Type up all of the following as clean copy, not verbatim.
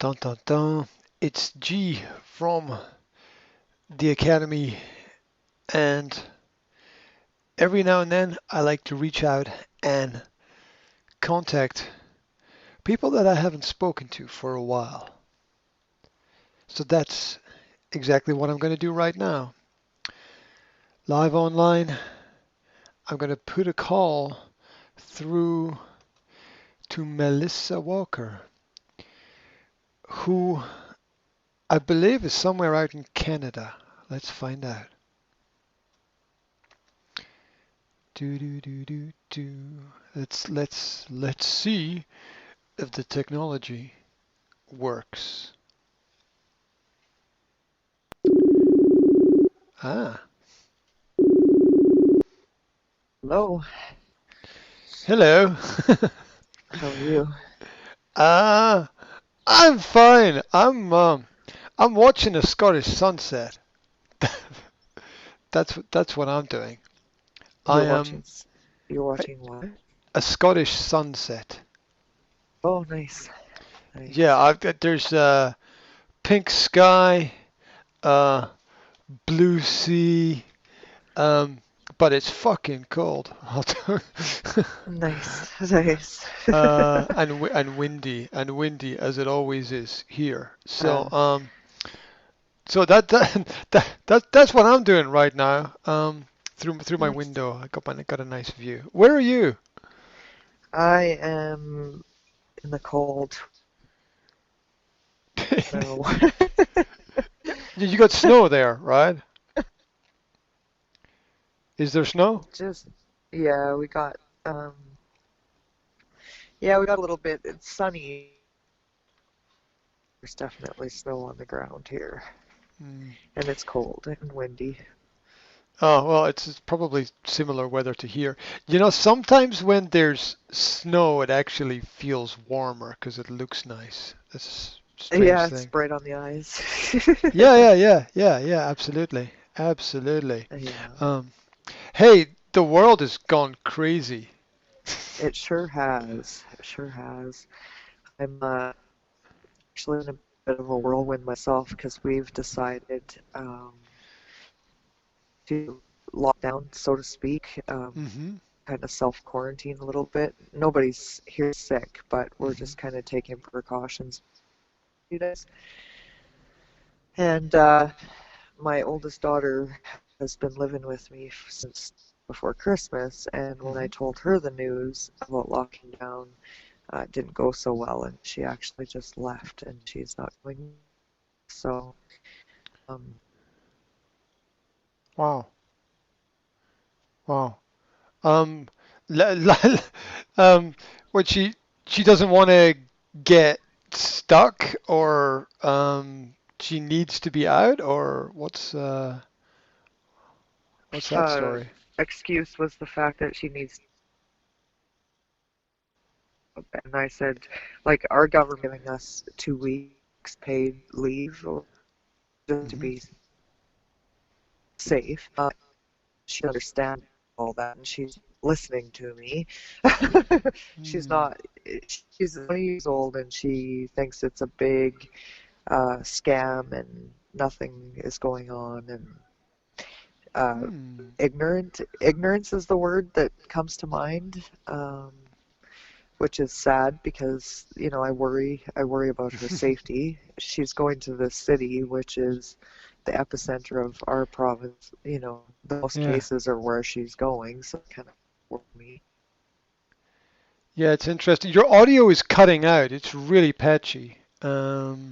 Dun dun dun. It's G from the Academy, and every now and then I like to reach out and contact people that I haven't spoken to for a while. So that's exactly what I'm going to do right now. Live online, I'm going to put a call through to Melissa Walker, who I believe is somewhere out in Canada. Let's find out. Do do do do do. Let's see if the technology works. Ah, Hello, hello. how are you? Ah, I'm fine. I'm watching a Scottish sunset. That's what I'm doing. I You're am watching, you're watching what? a Scottish sunset. Oh, nice, Yeah, nice. there's pink sky, uh, blue sea, um, but it's fucking cold. Nice, nice. And windy as it always is here. Uh, So that's what I'm doing right now. Through my nice. window, I got a nice view. Where are you? I am in the cold snow. You got snow there, right? Is there snow? Just, yeah, um, we got a little bit. It's sunny. There's definitely snow on the ground here, Hmm. and it's cold and windy. Oh, well, it's probably similar weather to here. Sometimes when there's snow, it actually feels warmer because it looks nice. That's a strange Yeah, it's thing. bright on the eyes. Yeah, absolutely. Absolutely. Yeah, Um, hey, the world has gone crazy. it sure has. It sure has. I'm actually in a bit of a whirlwind myself because we've decided to lock down, so to speak, Mm-hmm. kind of self quarantine a little bit. Nobody's here sick, but we're Mm-hmm. just kind of taking precautions. For a few days. And my oldest daughter has been living with me since before Christmas, and when I Mm-hmm. told her the news about locking down, it didn't go so well, and she actually just left, and she's not going. So, um, Wow. Wow. Um, l- l- what she doesn't want to get stuck, or she needs to be out, or what's that uh, story? excuse was the fact that she needs. And I said, like, our government giving us 2 weeks paid leave or just to Mm-hmm. be safe. She understands all that, and she's listening to me. she's Mm. not. She's 20 years old, and she thinks it's a big scam, and nothing is going on, and Hmm. ignorance is the word that comes to mind. Which is sad because I worry about her safety. She's going to the city, which is the epicenter of our province. The most Yeah. cases are where she's going, so it kind of worried me. Yeah, it's interesting. Your audio is cutting out. It's really patchy.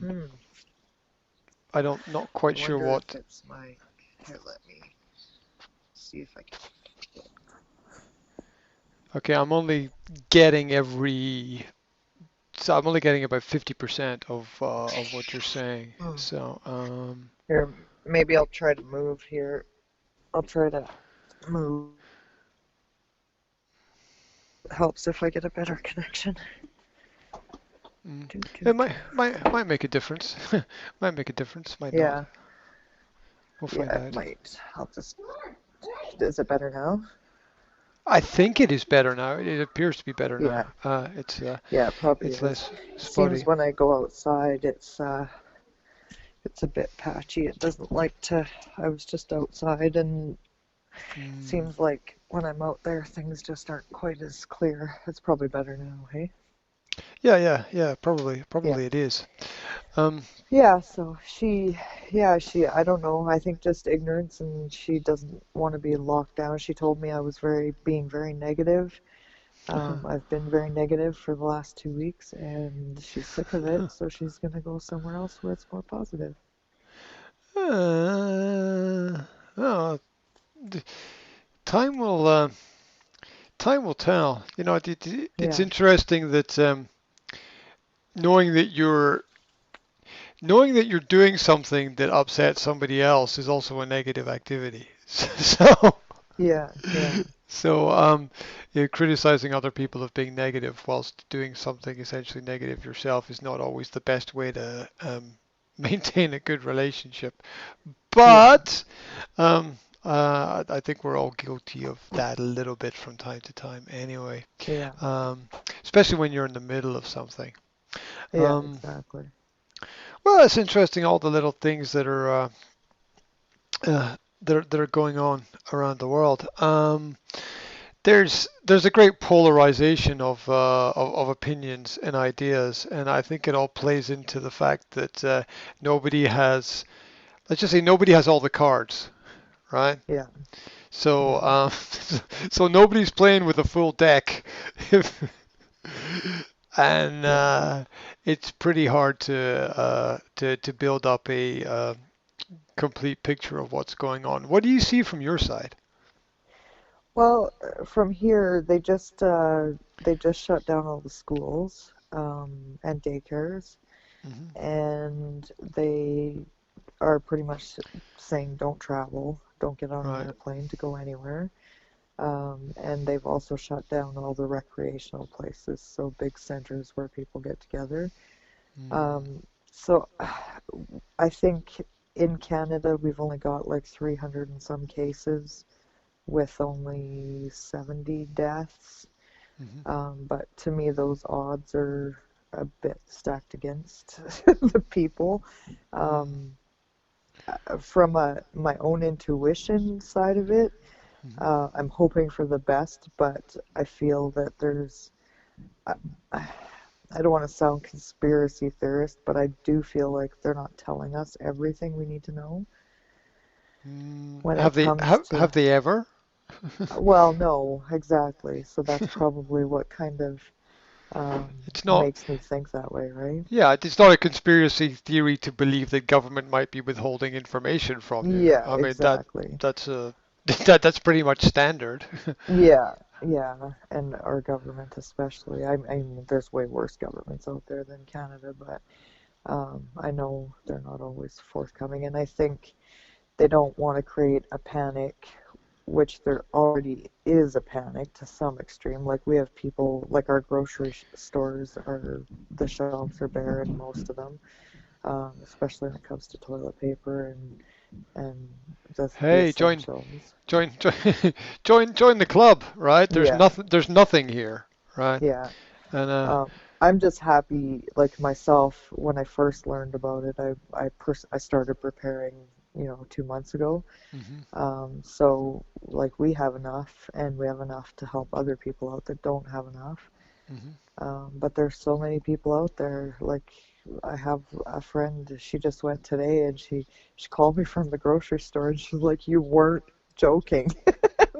Hmm. I don't not I quite sure wonder if what. it's my. Here, let me see if I can. Okay, I'm only getting about 50% of what you're saying. Hmm. So, Here, maybe I'll try to move here. I'll try to move. Helps if I get a better connection. mm, Do, do, it do. might make a difference. Might make a difference. Might not. Yeah, We'll yeah, find it out. might. I'll just. Is it better now? I think it is better now. It appears to be better now. Yeah, yeah, it probably It's is. less Seems spotty. when I go outside, it's a bit patchy. It doesn't like to. I was just outside, and Mm. seems like when I'm out there, things just aren't quite as clear. It's probably better now, hey? Yeah. Yeah. Probably it is. Um, Yeah, so I don't know. I think just ignorance, and she doesn't want to be locked down. She told me I was being very negative. I've been very negative for the last 2 weeks, and she's sick of it, so she's gonna go somewhere else where it's more positive. oh, d- time will time will tell. It's Yeah, interesting that knowing that you're knowing that you're doing something that upsets somebody else is also a negative activity. So, yeah, yeah, criticizing other people of being negative whilst doing something essentially negative yourself is not always the best way to maintain a good relationship. yeah, But I think we're all guilty of that a little bit from time to time, anyway. yeah, Um, Especially when you're in the middle of something. yeah, Um, exactly. well, it's interesting all the little things that are going on around the world. There's a great polarization of opinions and ideas, and I think it all plays into the fact that nobody has, let's just say, nobody has all the cards, right? Yeah, So yeah, so nobody's playing with a full deck, and yeah. it's pretty hard to build up a complete picture of what's going on. What do you see from your side? Well, from here, they just shut down all the schools and daycares, Hmm. and they are pretty much saying don't travel, don't get on an Right. airplane to go anywhere. And they've also shut down all the recreational places, so big centers where people get together. Mm. Um, so I think in Canada we've only got like 300 and some cases with only 70 deaths. Hmm. But to me, those odds are a bit stacked against the people. Mm. Um, from my own intuition side of it, Hmm. I'm hoping for the best, but I feel that I, I don't want to sound conspiracy theorist, but I do feel like they're not telling us everything we need to know Mm. when it comes Have to, they ever? well, no, exactly. So that's probably what kind of It's not. makes me think that way, right? Yeah, it's not a conspiracy theory to believe that government might be withholding information from you. Yeah, I mean exactly. that's a that's pretty much standard. Yeah, yeah, and our government especially. I mean, there's way worse governments out there than Canada, but I know they're not always forthcoming, and I think they don't want to create a panic, which there already is a panic to some extreme. Like we have people, like our grocery stores are, the shelves are bare in most of them, especially when it comes to toilet paper and the Hey, essentials. join join the club, right? Yeah, There's nothing here, right? yeah. And I'm just happy, like myself, when I first learned about it, I started preparing, 2 months ago. mhm, So like we have enough, and we have enough to help other people out that don't have enough. mhm. But there's so many people out there. Like I have a friend, she just went today, and she called me from the grocery store, and she's like, "You weren't joking."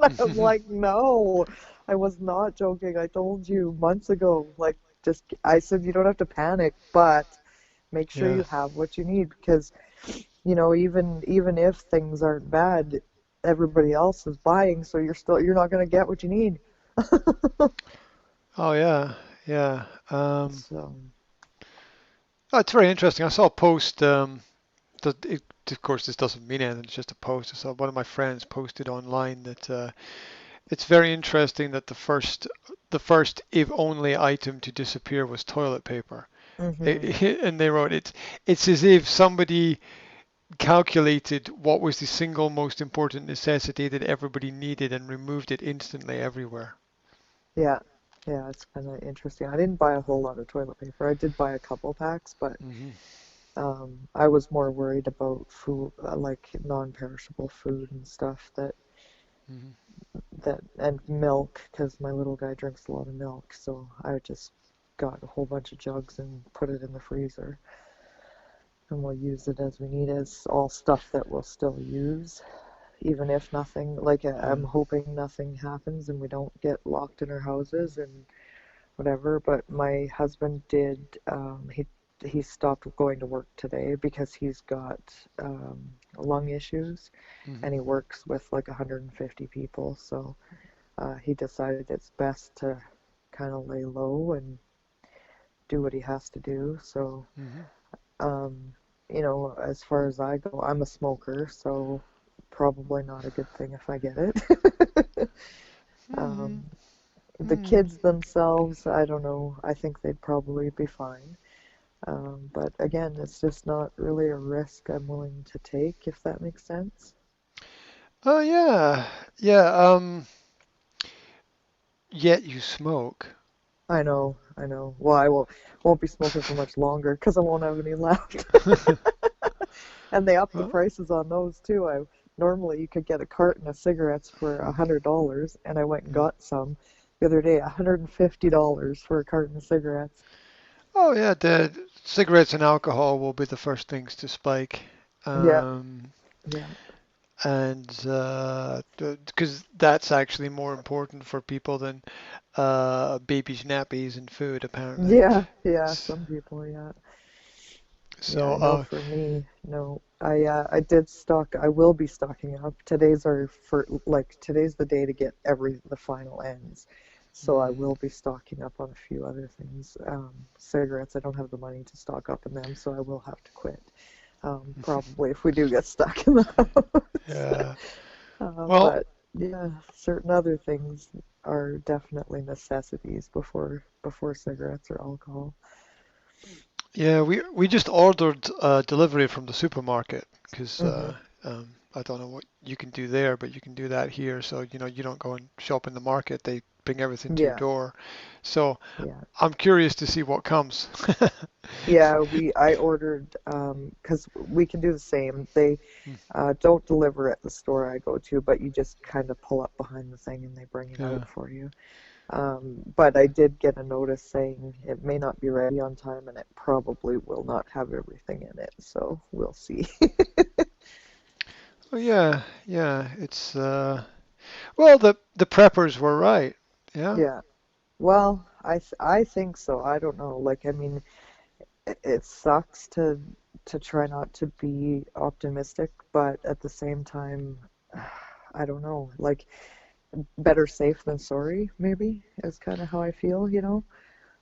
And I'm like, "No, I was not joking. I told you months ago. Like, just I said you don't have to panic, but make sure Yeah. you have what you need because even if things aren't bad, everybody else is buying, so you're not going to get what you need." Oh yeah, yeah. So Oh, it's very interesting. I saw a post. Of course, this doesn't mean anything. It's just a post. I saw one of my friends posted online that it's very interesting that the first, if only, item to disappear was toilet paper. mhm. And they wrote it's as if somebody calculated what was the single most important necessity that everybody needed and removed it instantly everywhere. Yeah. Yeah, it's kind of interesting. I didn't buy a whole lot of toilet paper. I did buy a couple packs, but Hmm. I was more worried about food, like non-perishable food and stuff Hmm. and milk, because my little guy drinks a lot of milk. So I just got a whole bunch of jugs and put it in the freezer, and we'll use it as we need. It's all stuff that we'll still use, even if nothing, like I'm Yeah. hoping nothing happens and we don't get locked in our houses and whatever. But my husband did, he stopped going to work today because he's got lung issues, Hmm. and he works with like 150 people. So he decided it's best to kind of lay low and do what he has to do. So, Hmm. um, as far as I go, I'm a smoker, so probably not a good thing if I get it. Hmm. um, the Hmm. kids themselves, I don't know. I think they'd probably be fine. But again, it's just not really a risk I'm willing to take, if that makes sense. Oh yeah, yeah. Yet you smoke. I know, I know. Well, I won't be smoking for much longer because I won't have any left. And they upped the Well, prices on those too. I normally you could get a carton of cigarettes for $100, and I went and mm. got some the other day, $150 for a carton of cigarettes. Oh yeah, the cigarettes and alcohol will be the first things to spike. Yeah, Um, yeah, and because that's actually more important for people than babies' nappies and food, apparently. yeah, yeah. S- Some people, yeah. Yeah, So, I know for me, no. I did stock. I will be stocking up. Today's the day to get the final ends. So I mm, will be stocking up on a few other things. Cigarettes, I don't have the money to stock up in them, so I will have to quit. Probably if we do get stuck in the house. yeah. Well, But yeah, certain other things are definitely necessities before cigarettes or alcohol. yeah, we just ordered delivery from the supermarket because Hmm. I don't know what you can do there, but you can do that here. So, you don't go and shop in the market. They bring everything to your Yeah, door. So yeah. I'm curious to see what comes. Yeah, I ordered because we can do the same. They don't deliver at the store I go to, but you just kind of pull up behind the thing and they bring it out Yeah. for you. But I did get a notice saying it may not be ready on time and it probably will not have everything in it. So we'll see. Oh yeah, yeah. It's well, the preppers were right. Yeah. Yeah. Well, I think so. I don't know. Like, I mean, it sucks to try not to be optimistic, but at the same time, I don't know. Like, better safe than sorry, maybe, is kind of how I feel.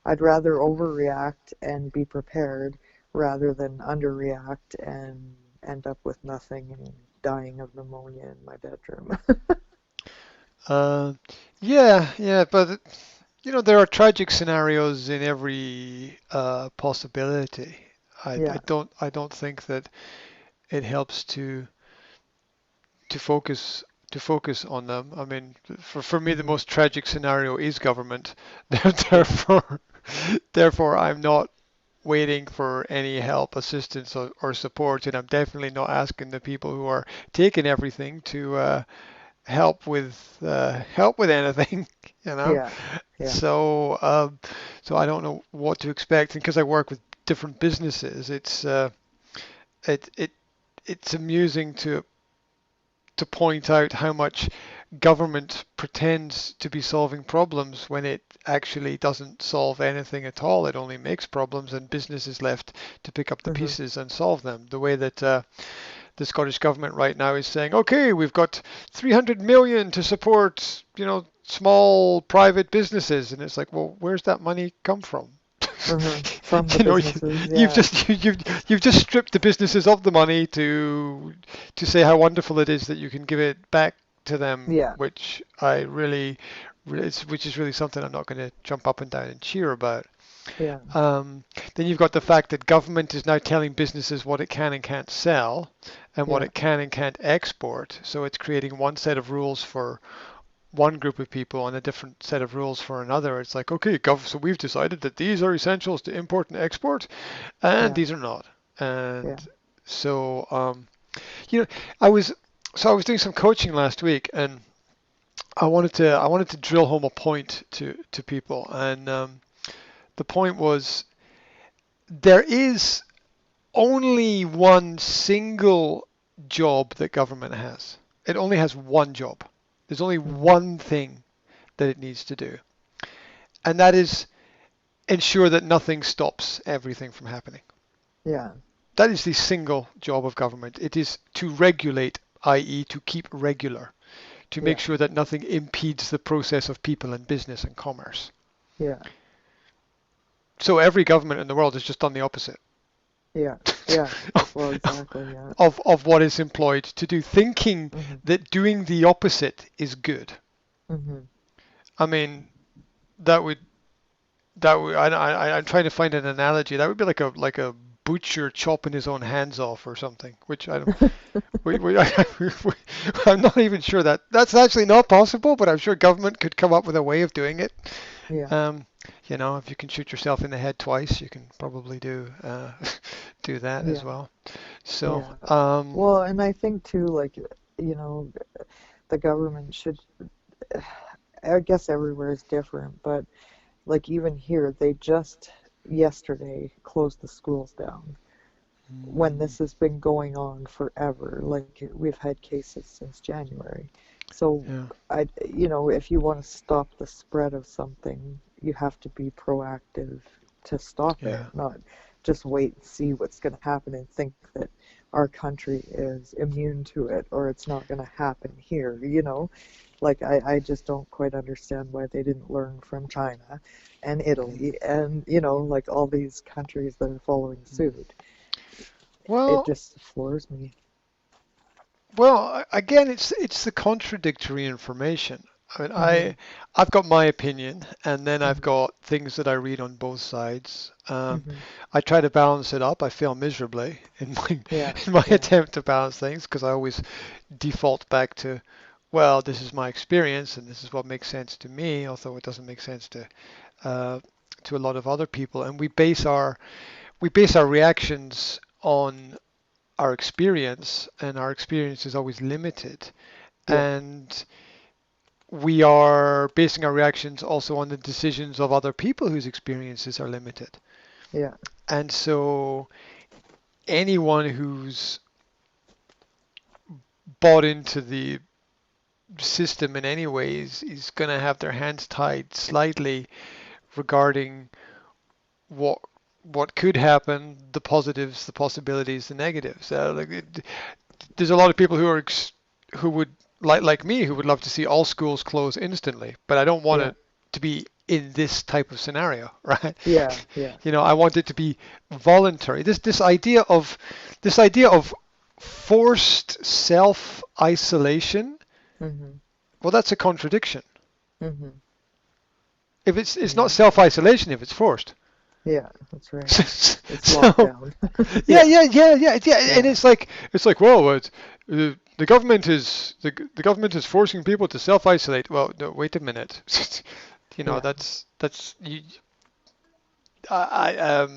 I'd rather overreact and be prepared rather than underreact and end up with nothing and dying of pneumonia in my bedroom. Uh, yeah, yeah. But there are tragic scenarios in every possibility. Yeah. I don't think that it helps to focus to focus on them. I mean, for me, the Hmm. most tragic scenario is government. Yeah. Therefore, therefore, I'm not waiting for any help, assistance, or support, and I'm definitely not asking the people who are taking everything to help with anything, you know. Yeah. Yeah. So so I don't know what to expect, and because I work with different businesses, it it it's amusing to point out how much government pretends to be solving problems when it actually doesn't solve anything at all. It only makes problems, and business is left to pick up the Hmm. pieces and solve them. The way that the Scottish government right now is saying, okay, we've got 300 million to support, small private businesses, and it's like, well, where's that money come from? Hmm. From the you know, businesses. you've Yeah. just you've just stripped the businesses of the money to say how wonderful it is that you can give it back to them, Yeah. which I really, which is really something I'm not going to jump up and down and cheer about. Yeah. Um, then you've got the fact that government is now telling businesses what it can and can't sell and what Yeah. it can and can't export. So it's creating one set of rules for one group of people and a different set of rules for another. It's like, okay, so we've decided that these are essentials to import and export, and Yeah. these are not. Yeah. And so, you know, I was I was doing some coaching last week, and I wanted to drill home a point to people, and the point was there is only one single job that government has. It only has one job. There's only Hmm. one thing that it needs to do, and that is ensure that nothing stops everything from happening. Yeah. That is the single job of government. It is to regulate, i.e., to keep regular, to make Yeah. sure that nothing impedes the process of people and business and commerce. Yeah. So every government in the world has just done the opposite Yeah. Yeah. Well, exactly. Yeah. of what is employed to do, thinking Hmm. that doing the opposite is good. Hmm. I mean, that would I'm trying to find an analogy. That would be like a butcher chopping his own hands off or something, which I don't. I'm not even sure that that's actually not possible, but I'm sure government could come up with a way of doing it. Yeah. Um, if you can shoot yourself in the head twice, you can probably do do that as Yeah. well. So, Yeah. Well, and I think too, like, know, the government should, I guess everywhere is different, but like even here, they just yesterday closed the schools down when mm, this has been going on forever. Like we've had cases since January. So yeah, if you want to stop the spread of something, you have to be proactive to stop it, yeah, not just wait and see what's going to happen and think that our country is immune to it or it's not going to happen here. Like I just don't quite understand why they didn't learn from China and mhm. Italy and like all these countries that are following suit. It Well, just floors me. again, it's the contradictory information. I mean, Mhm. I've got my opinion, and then I've Mhm. got things that I read on both sides. Mhm. I try to balance it up. I fail miserably in my Yeah. in my Yeah. attempt to balance things because I always default back to, well, this is my experience and this is what makes sense to me, although it doesn't make sense uh, to a lot of other people. And we base our reactions on our experience, and our experience is always limited. Yeah. And we are basing our reactions also on the decisions of other people whose experiences are limited. Yeah. And so anyone who's bought into the system in any ways is going to have their hands tied slightly regarding what what could happen, the positives, the possibilities, the negatives. There's a lot of people who would like me who would love to see all schools close instantly, but I don't want Yeah. it to be in this type of scenario, right? Yeah. Yeah. I want it to be voluntary. This idea of forced self-isolation, Mhm. well, that's a contradiction. Mhm. If it's not Yeah. self-isolation if it's forced. Yeah. That's right. It's So lockdown. yeah, Yeah. yeah, and Yeah. it's like well, the government is the government is forcing people to self-isolate. Well, no, wait a minute. Yeah. That's I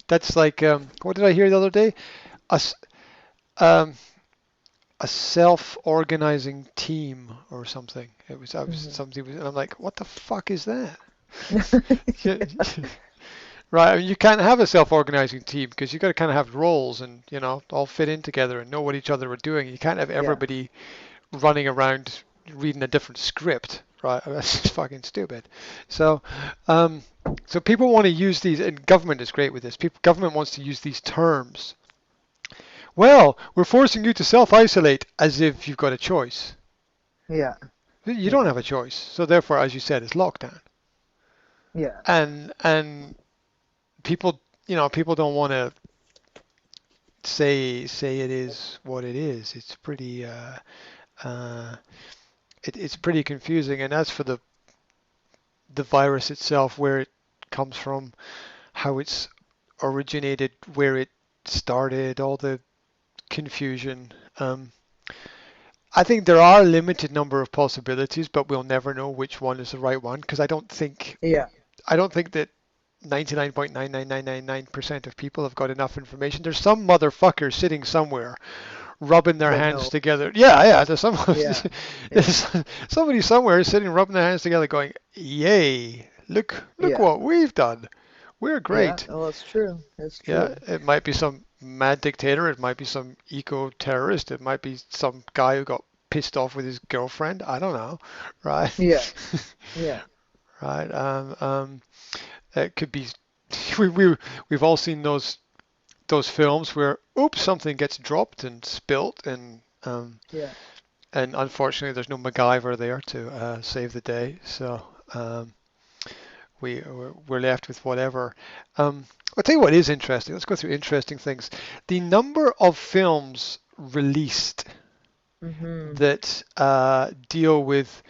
that's like what did I hear the other day? A s- um a self-organizing team or something. I was Mhm. something, and I'm like, what the fuck is that? Right, I mean, you can't have a self-organizing team because you got to kind of have roles and all fit in together and know what each other are doing. You can't have Yeah. everybody running around reading a different script, right? That's just fucking stupid. So, um, so people want to use these, and government is great with this. Government wants to use these terms. Well, we're forcing you to self-isolate as if you've got a choice. Yeah. You don't Yeah. have a choice. So therefore, as you said, it's lockdown. Yeah. And people, people don't want to say it is what it is. It's pretty uh, it's pretty confusing. And as for the virus itself, where it comes from, how it's originated, where it started, all the confusion. I think there are a limited number of possibilities, but we'll never know which one is the right one because Yeah. I don't think that 99.99999% of people have got enough information. There's some motherfucker sitting somewhere rubbing their That hands knows. together. Yeah, yeah. Yeah. Yeah. There's somebody somewhere sitting rubbing their hands together, going, "Yay! Look Yeah. what we've done. We're Yeah. great." Oh, that's true. It's Yeah, true. it might be some mad dictator. It might be some eco-terrorist. It might be some guy who got pissed off with his girlfriend. I don't know, right? Yeah. Yeah. Right. It could be. We we we've all seen those films where oops something gets dropped and spilt Yeah. and unfortunately there's no MacGyver there to save the day. So we're left with whatever. I'll tell you what is interesting. Let's go through interesting things. The number of films released Mhm. that deal with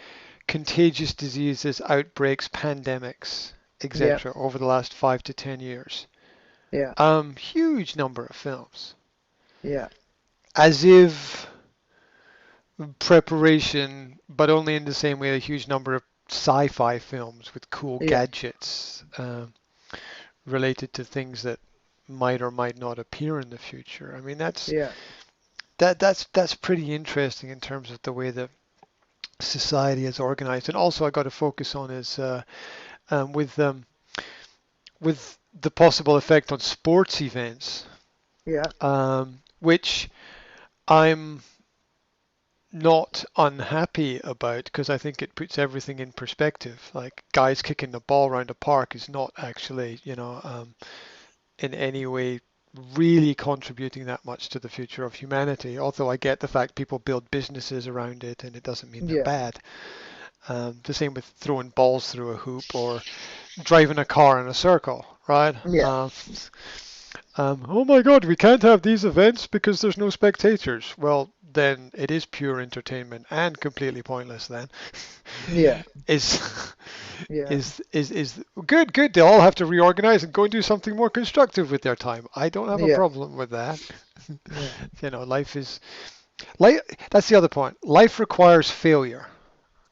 contagious diseases, outbreaks, pandemics, Yeah. etc. over the last 5 to 10 years. Yeah. Huge number of films. Yeah. As if preparation, but only in the same way a huge number of sci-fi films with cool Yeah. gadgets related to things that might or might not appear in the future. I mean, Yeah. that's pretty interesting in terms of the way that society is organized. And also, I got to focus on is um, with um, with the possible effect on sports events, Yeah. which I'm not unhappy about because I think it puts everything in perspective. Like guys kicking the ball around a park is not actually, in any way really contributing that much to the future of humanity. Although I get the fact people build businesses around it and it doesn't mean they're Yeah. bad. The same with throwing balls through a hoop or driving a car in a circle, right? Yeah. Oh my God, we can't have these events because there's no spectators. Well, then it is pure entertainment and completely pointless. Then Yeah. is Yeah. is good. Good. They all have to reorganize and go and do something more constructive with their time. I don't have a Yeah. problem with that. Yeah. Life is life. That's the other point. Life requires failure,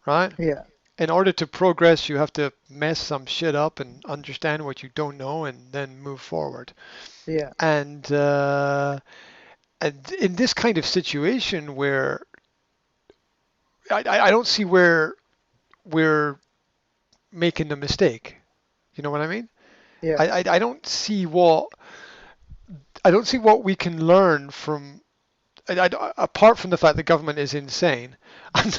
right? Yeah. In order to progress, you have to mess some shit up and understand what you don't know and then move forward. Yeah. And and in this kind of situation where I don't see where we're making the mistake. You know what I mean? Yeah. I don't see what we can learn from apart from the fact the government is insane. I'm,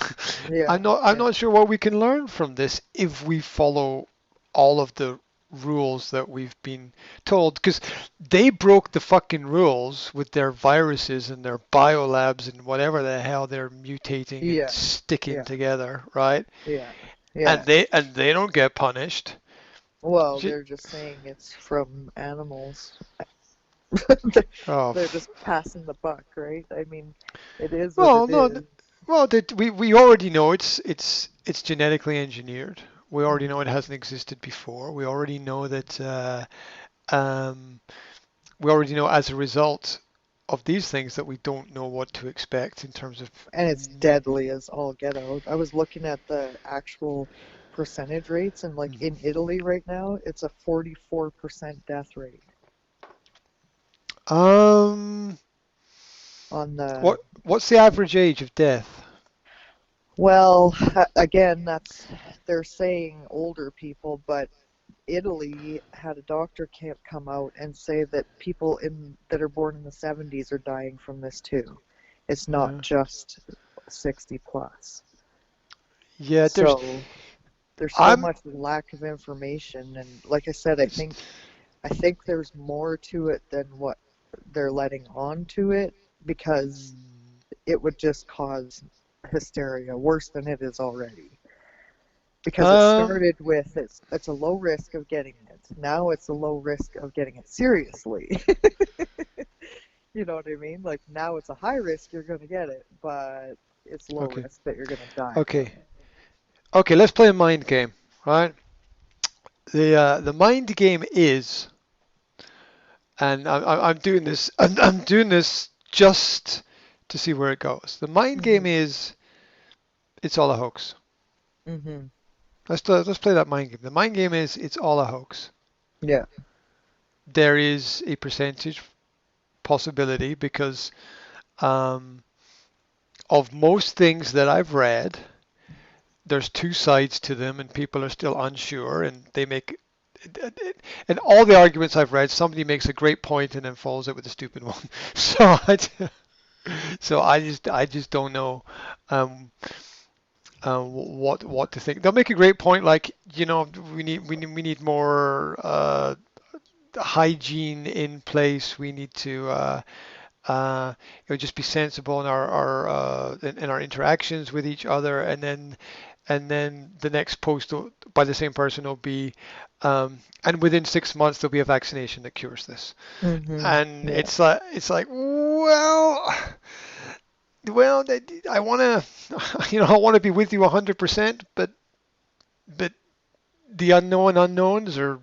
Yeah. I'm Yeah. not sure what we can learn from this if we follow all of the rules that we've been told because they broke the fucking rules with their viruses and their biolabs and whatever the hell they're mutating and Yeah. sticking Yeah. together, right? Yeah. And Yeah. they don't get punished. Well, J- they're just saying it's from animals. Oh, They're just passing the buck, right? I mean, it is what well, it no, is. well, we already know it's genetically engineered. We already Mm. know it hasn't existed before. We already know that um, we already know as a result of these things that we don't know what to expect in terms of. And it's deadly as all get out. I was looking at the actual percentage rates, and like in Italy right now, it's a 44% death rate Um, on the. what's the average age of death? Well, again, they're saying older people, but Italy had a doctor can't come out and say that people in that are born in the 70s are dying from this too. It's not Uh, just 60 plus. yeah, So there's so I'm much lack of information, and like I said, I think there's more to it than what they're letting on to it because it would just cause hysteria worse than it is already. Because it um started with it's a low risk of getting it. Now it's a low risk of getting it seriously. You know what I mean? Like now it's a high risk you're going to get it, but it's low okay risk that you're going to die from okay it. okay. Let's play a mind game, right? The mind game is, and I'm doing this. I'm doing this just to see where it goes. The mind game Mhm. is it's all a hoax. Mhm. Let's play that mind game. The mind game is it's all a hoax. Yeah. There is a percentage possibility because um, of most things that I've read, there's two sides to them, and people are still unsure, and they make. And all the arguments I've read, somebody makes a great point and then follows it with a stupid one. So I just don't know um, what to think. They'll make a great point, like we need more hygiene in place. We need to just be sensible in our interactions with each other, and then the next post by the same person will be, and within 6 months there'll be a vaccination that cures this. Mhm. And Yeah. it's like, well, I want to, I want to be with you 100%, but the unknown unknowns are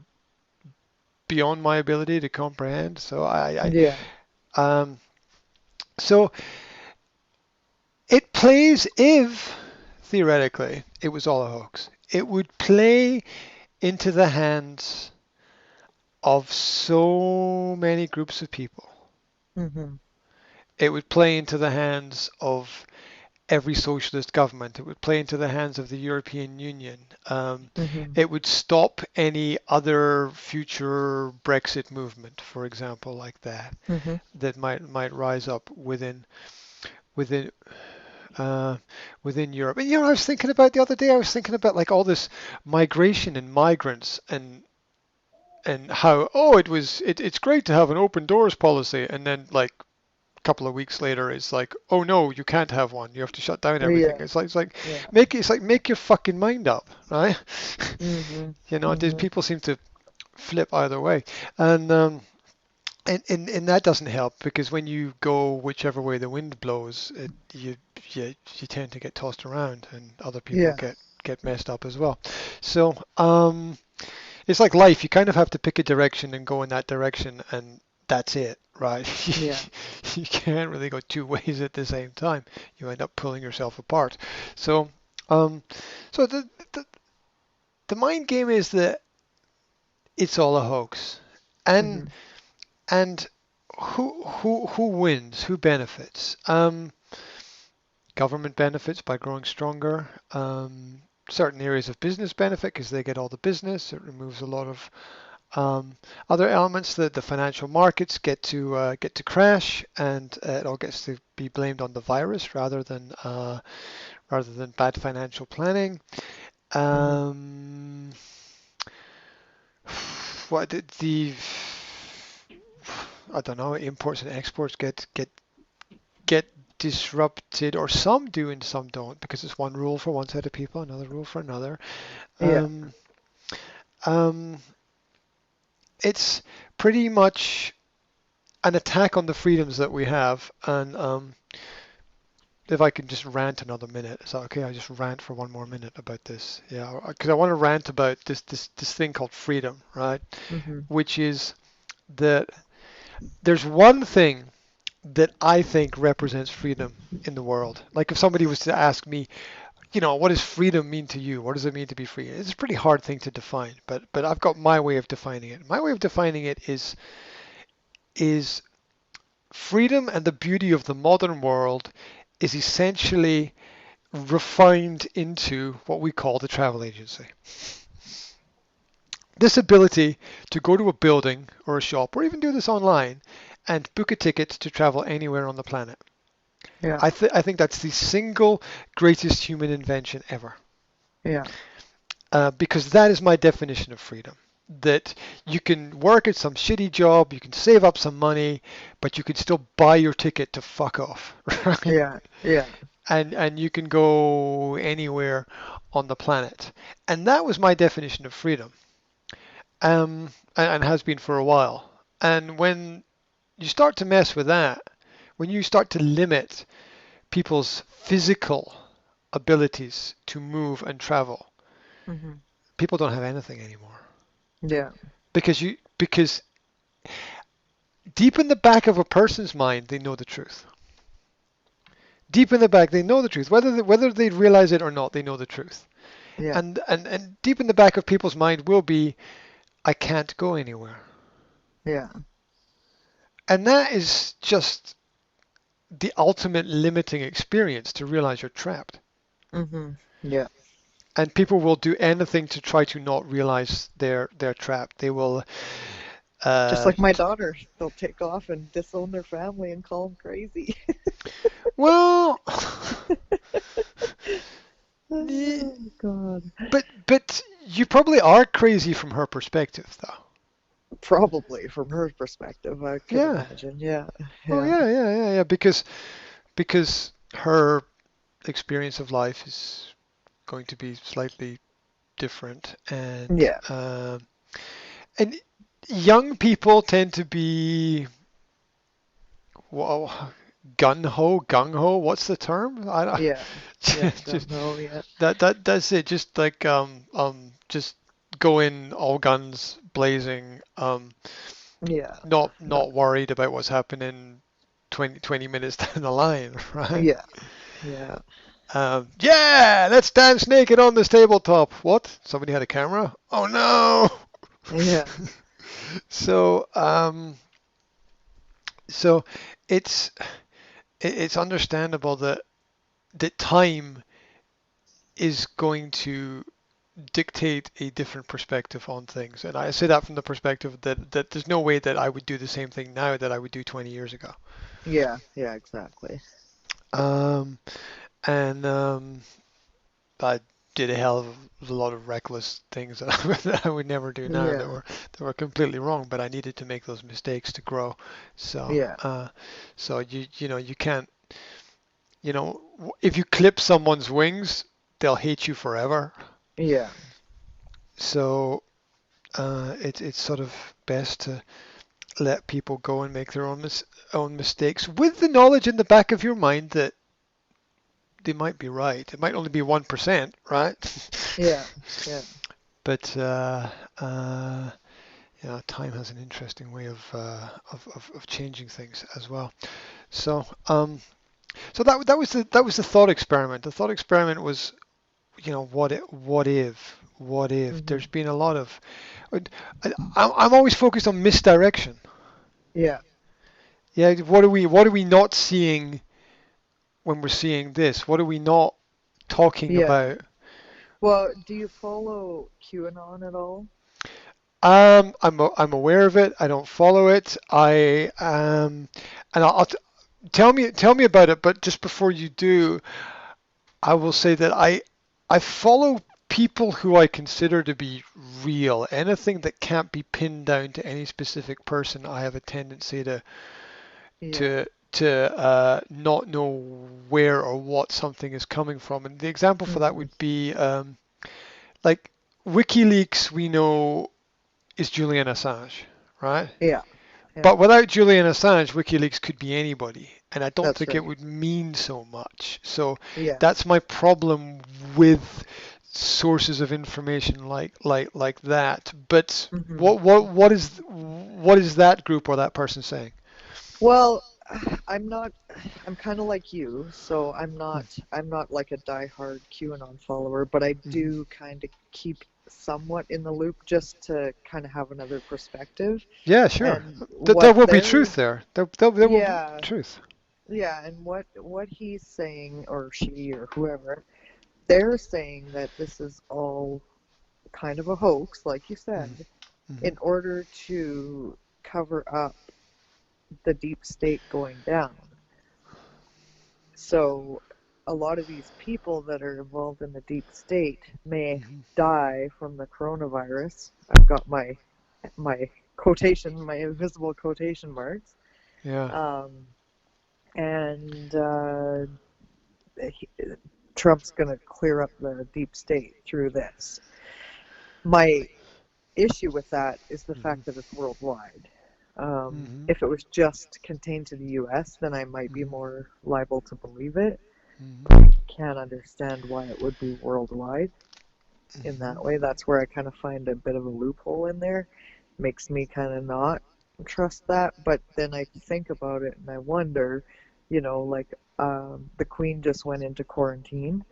beyond my ability to comprehend. So Yeah. um, so it plays if theoretically it was all a hoax. It would play into the hands of so many groups of people. Mhm. It would play into the hands of every socialist government. It would play into the hands of the European Union. Mhm. It would stop any other future Brexit movement, for example, like that, Mhm. that might rise up within uh, within Europe. And I was thinking about the other day. I was thinking about like all this migration and migrants and how it's great to have an open doors policy, and then like couple of weeks later it's like, oh no, you can't have one, you have to shut down everything. Yeah. Yeah. Make your fucking mind up, right? Mhm. Mhm. People seem to flip either way, and and that doesn't help because when you go whichever way the wind blows, you tend to get tossed around and other people Yeah. get messed up as well. So it's like life. You kind of have to pick a direction and go in that direction, and that's it, right? Yeah. You can't really go two ways at the same time. You end up pulling yourself apart. So, um, so the mind game is that it's all a hoax, and Mhm. and who wins? Who benefits? Government benefits by growing stronger. Certain areas of business benefit because they get all the business. It removes a lot of other elements. That the financial markets get to crash, and it all gets to be blamed on the virus rather than bad financial planning. Mhm. Um, what the I don't know. Imports and exports get disrupted, or some do and some don't, because it's one rule for one set of people, another rule for another. Yeah. Um, um, it's pretty much an attack on the freedoms that we have. And if I can just rant another minute, is that okay? I just rant for one more minute about this. Yeah, because I want to rant about this thing called freedom, right? Mhm. Which is that there's one thing that I think represents freedom in the world. Like if somebody was to ask me, what does freedom mean to you? What does it mean to be free? It's a pretty hard thing to define, but I've got my way of defining it. My way of defining it is freedom, and the beauty of the modern world is essentially refined into what we call the travel agency. This ability to go to a building or a shop, or even do this online, and book a ticket to travel anywhere on the planet. Yeah. I think that's the single greatest human invention ever, Yeah. because that is my definition of freedom. That you can work at some shitty job, you can save up some money, but you can still buy your ticket to fuck off, right? Yeah. Yeah. And you can go anywhere on the planet. And that was my definition of freedom, and has been for a while. And when you start to mess with that, when you start to limit people's physical abilities to move and travel, Mhm. people don't have anything anymore. Yeah. Because deep in the back of a person's mind, they know the truth. Deep in the back, they know the truth. Whether they realize it or not, they know the truth. Yeah. And deep in the back of people's mind will be, I can't go anywhere. Yeah. And that is just the ultimate limiting experience to realize you're trapped. Mhm. Yeah. And people will do anything to try to not realize they're trapped. They will, Just uh, like my daughter, they'll take off and disown their family and call them crazy. well, Oh God. but you probably are crazy from her perspective, though. Probably from her perspective, I could Yeah. imagine. Yeah. Oh Yeah. yeah. Because her experience of life is going to be slightly different, Yeah. and young people tend to be, well, gung ho. What's the term? I don't, Yeah. Yeah. just Gung ho. Yeah. that's it. Just like just go in all guns blazing. Yeah. Not worried about what's happening 20 minutes down the line, right? Yeah. Yeah. Yeah, let's dance naked on this tabletop. What? Somebody had a camera? Oh no! Yeah. So, so it's it's understandable that time is going to dictate a different perspective on things, and I say that from the perspective that there's no way that I would do the same thing now that I would do 20 years ago. Yeah. Yeah. Exactly. Um, and I did a hell of a lot of reckless things that that I would never do now Yeah. that were completely wrong, but I needed to make those mistakes to grow. So, Yeah. so you know you can't, if you clip someone's wings, they'll hate you forever. Yeah. So it's sort of best to let people go and make their own mistakes with the knowledge in the back of your mind that they might be right. It might only be 1%, right? Yeah. Yeah. But yeah, time has an interesting way of changing things as well. So that was the thought experiment. The thought experiment was, what if? Hmm. There's been a lot of, I'm always focused on misdirection. Yeah. Yeah, what are we not seeing when we're seeing this? What are we not talking Yeah. about? Well, do you follow QAnon at all? I'm aware of it. I don't follow it. And tell me about it. But just before you do, I will say that I follow people who I consider to be real. Anything that can't be pinned down to any specific person, I have a tendency Yeah. to not know where or what something is coming from. And the example for that Hmm. would be like WikiLeaks. We know is Julian Assange, right? Yeah. Yeah. But without Julian Assange, WikiLeaks could be anybody, and I don't That's think it right. would mean so much. So Yeah. that's my problem with sources of information like that. But Hmm. what is that group or that person saying? Well, I'm not, I'm kind of like you, so I'm not like a diehard QAnon follower, but I Mm-hmm. do kind of keep somewhat in the loop just to kind of have another perspective. Yeah, sure. And There what will be they're, truth there. There will be yeah, truth. yeah, and what he's saying, or she or whoever, they're saying that this is all kind of a hoax, like you said, Mm-hmm. in order to cover up the deep state going down. So a lot of these people that are involved in the deep state may Mm-hmm. die from the coronavirus. I've got my quotation, my invisible quotation marks. Yeah. Um, and he, Trump's going to clear up the deep state through this. My issue with that is the Mm-hmm. fact that it's worldwide. Mm-hmm. If it was just contained to the US, then I might be Mm-hmm. more liable to believe it. Mm-hmm. But I can't understand why it would be worldwide. in Hmm. that way. That's where I kind of find a bit of a loophole in there. Makes me kind of not trust that. But then I think about it and I wonder, like the Queen just went into quarantine.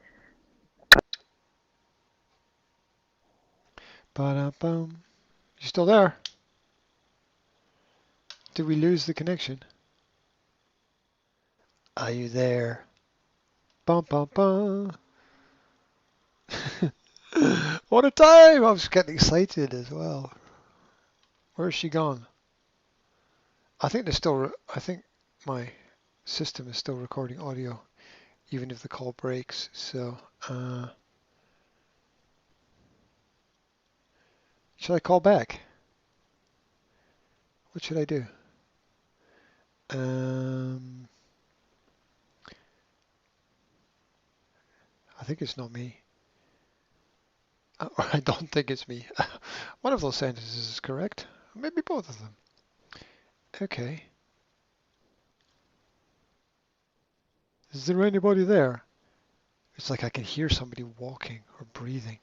Ba-da-bum. You still there? Did we lose the connection? Are you there? Bum bum bum. What a time! I was getting excited as well. Where's she gone? I think there's still. I think my system is still recording audio, even if the call breaks. So, should I call back? What should I do? Um, I think it's not me. Or I don't think it's me. One of those sentences is correct. Maybe both of them. Okay. Is there anybody there? It's like I can hear somebody walking or breathing.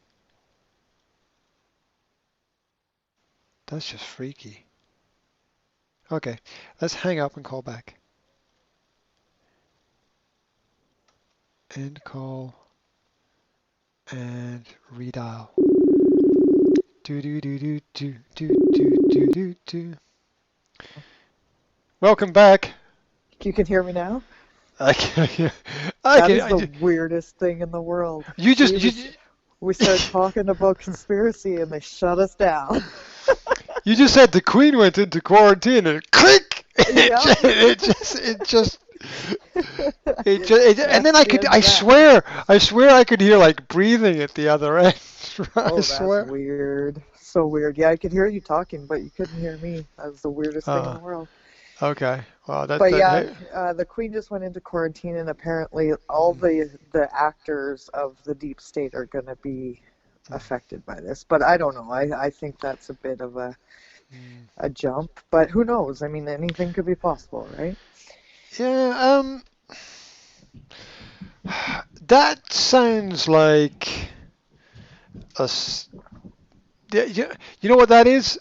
That's just freaky. Okay, let's hang up and call back. End call and redial. Do do do do do do do do do do. Welcome back. You can hear me now? I can. I That can. is the weirdest thing in the world. You See, just. we started talking about conspiracy and they shut us down. You just said the Queen went into quarantine and click. Yeah. And then That's the end I of that. swear I could hear like breathing at the other end. I Oh, that's swear. weird. So weird. Yeah, I could hear you talking, but you couldn't hear me. That was the weirdest thing in Uh, the world. okay. Well, But yeah, hey. the Queen just went into quarantine, and apparently all Mm, the actors of the deep state are going to be mm, affected by this. But I don't know. I think that's a bit of mm. a jump. But who knows? I mean, anything could be possible, right? Yeah. That sounds like a. Yeah, you know what that is?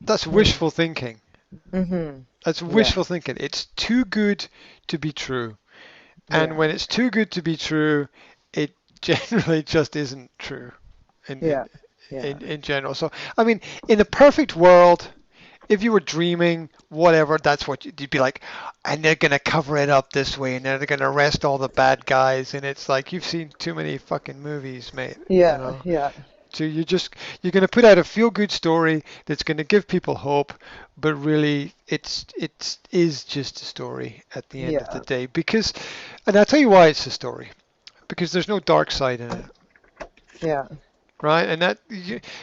That's Mm. wishful thinking. Mm-hmm. That's Yeah. wishful thinking. It's too good to be true. And Yeah. when it's too good to be true, it generally just isn't true in Yeah. in Yeah. in general. So, I mean, in a perfect world, if you were dreaming, whatever, that's what you'd be like, and they're gonna cover it up this way, and they're gonna arrest all the bad guys, and it's like you've seen too many fucking movies, mate. You Yeah. know. Yeah. So you're going to put out a feel-good story that's going to give people hope, but really it's is just a story at the end of the Yeah. day. Because, and I'll tell you why it's a story. Because there's no dark side in it, Yeah. right? And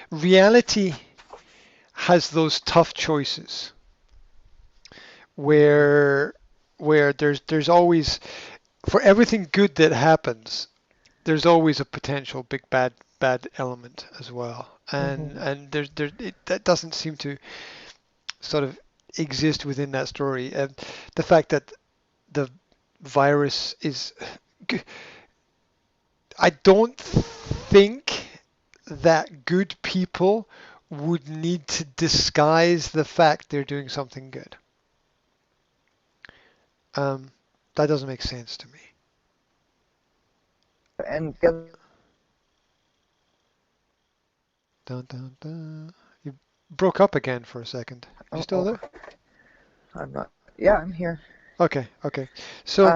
reality has those tough choices Mm-hmm. where there's always, for everything good that happens, there's always a potential bad element as well, and Mm-hmm. that doesn't seem to sort of exist within that story. And the fact that the virus is, I don't think that good people would need to disguise the fact they're doing something good. Um, that doesn't make sense to me. And Dun, dun, dun. You broke up again for a second. You still oh, there? I'm not. Yeah, I'm here. Okay, okay. So,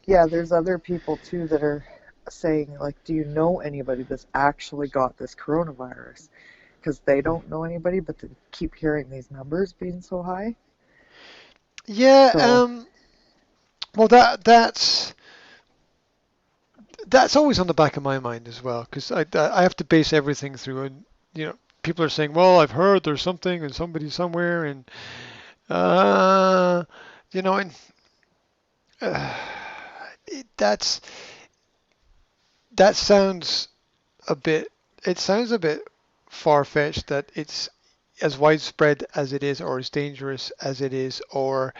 Yeah, there's other people too that are saying, like, do you know anybody that's actually got this coronavirus? Because they don't know anybody, but they keep hearing these numbers being so high. yeah, So, well, that's always on the back of my mind as well, because I have to base everything through, and people are saying, well, I've heard there's something and somebody somewhere, and uh, and uh, that's that sounds a bit. It sounds a bit far-fetched that it's as widespread as it is, or as dangerous as it is, or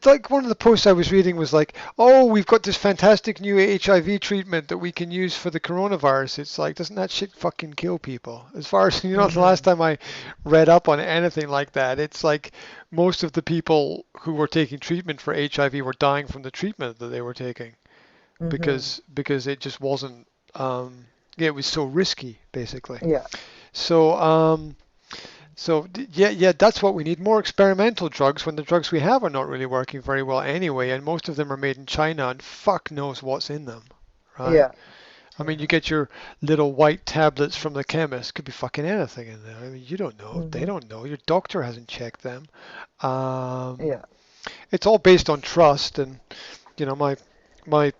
like one of the posts I was reading was like, oh, we've got this fantastic new HIV treatment that we can use for the coronavirus. It's like, doesn't that shit fucking kill people? As far as, the last Hmm. time I read up on anything like that, it's like most of the people who were taking treatment for HIV were dying from the treatment that they were taking Hmm. because it just wasn't, yeah, it was so risky, basically. Yeah. So, yeah, that's what we need. More experimental drugs when the drugs we have are not really working very well anyway, and most of them are made in China, and fuck knows what's in them, right? Yeah. I mean, Yeah. you get your little white tablets from the chemist, could be fucking anything in there. I mean, you don't know. They Hmm. don't know. Your doctor hasn't checked them. Um, Yeah. it's all based on trust, and my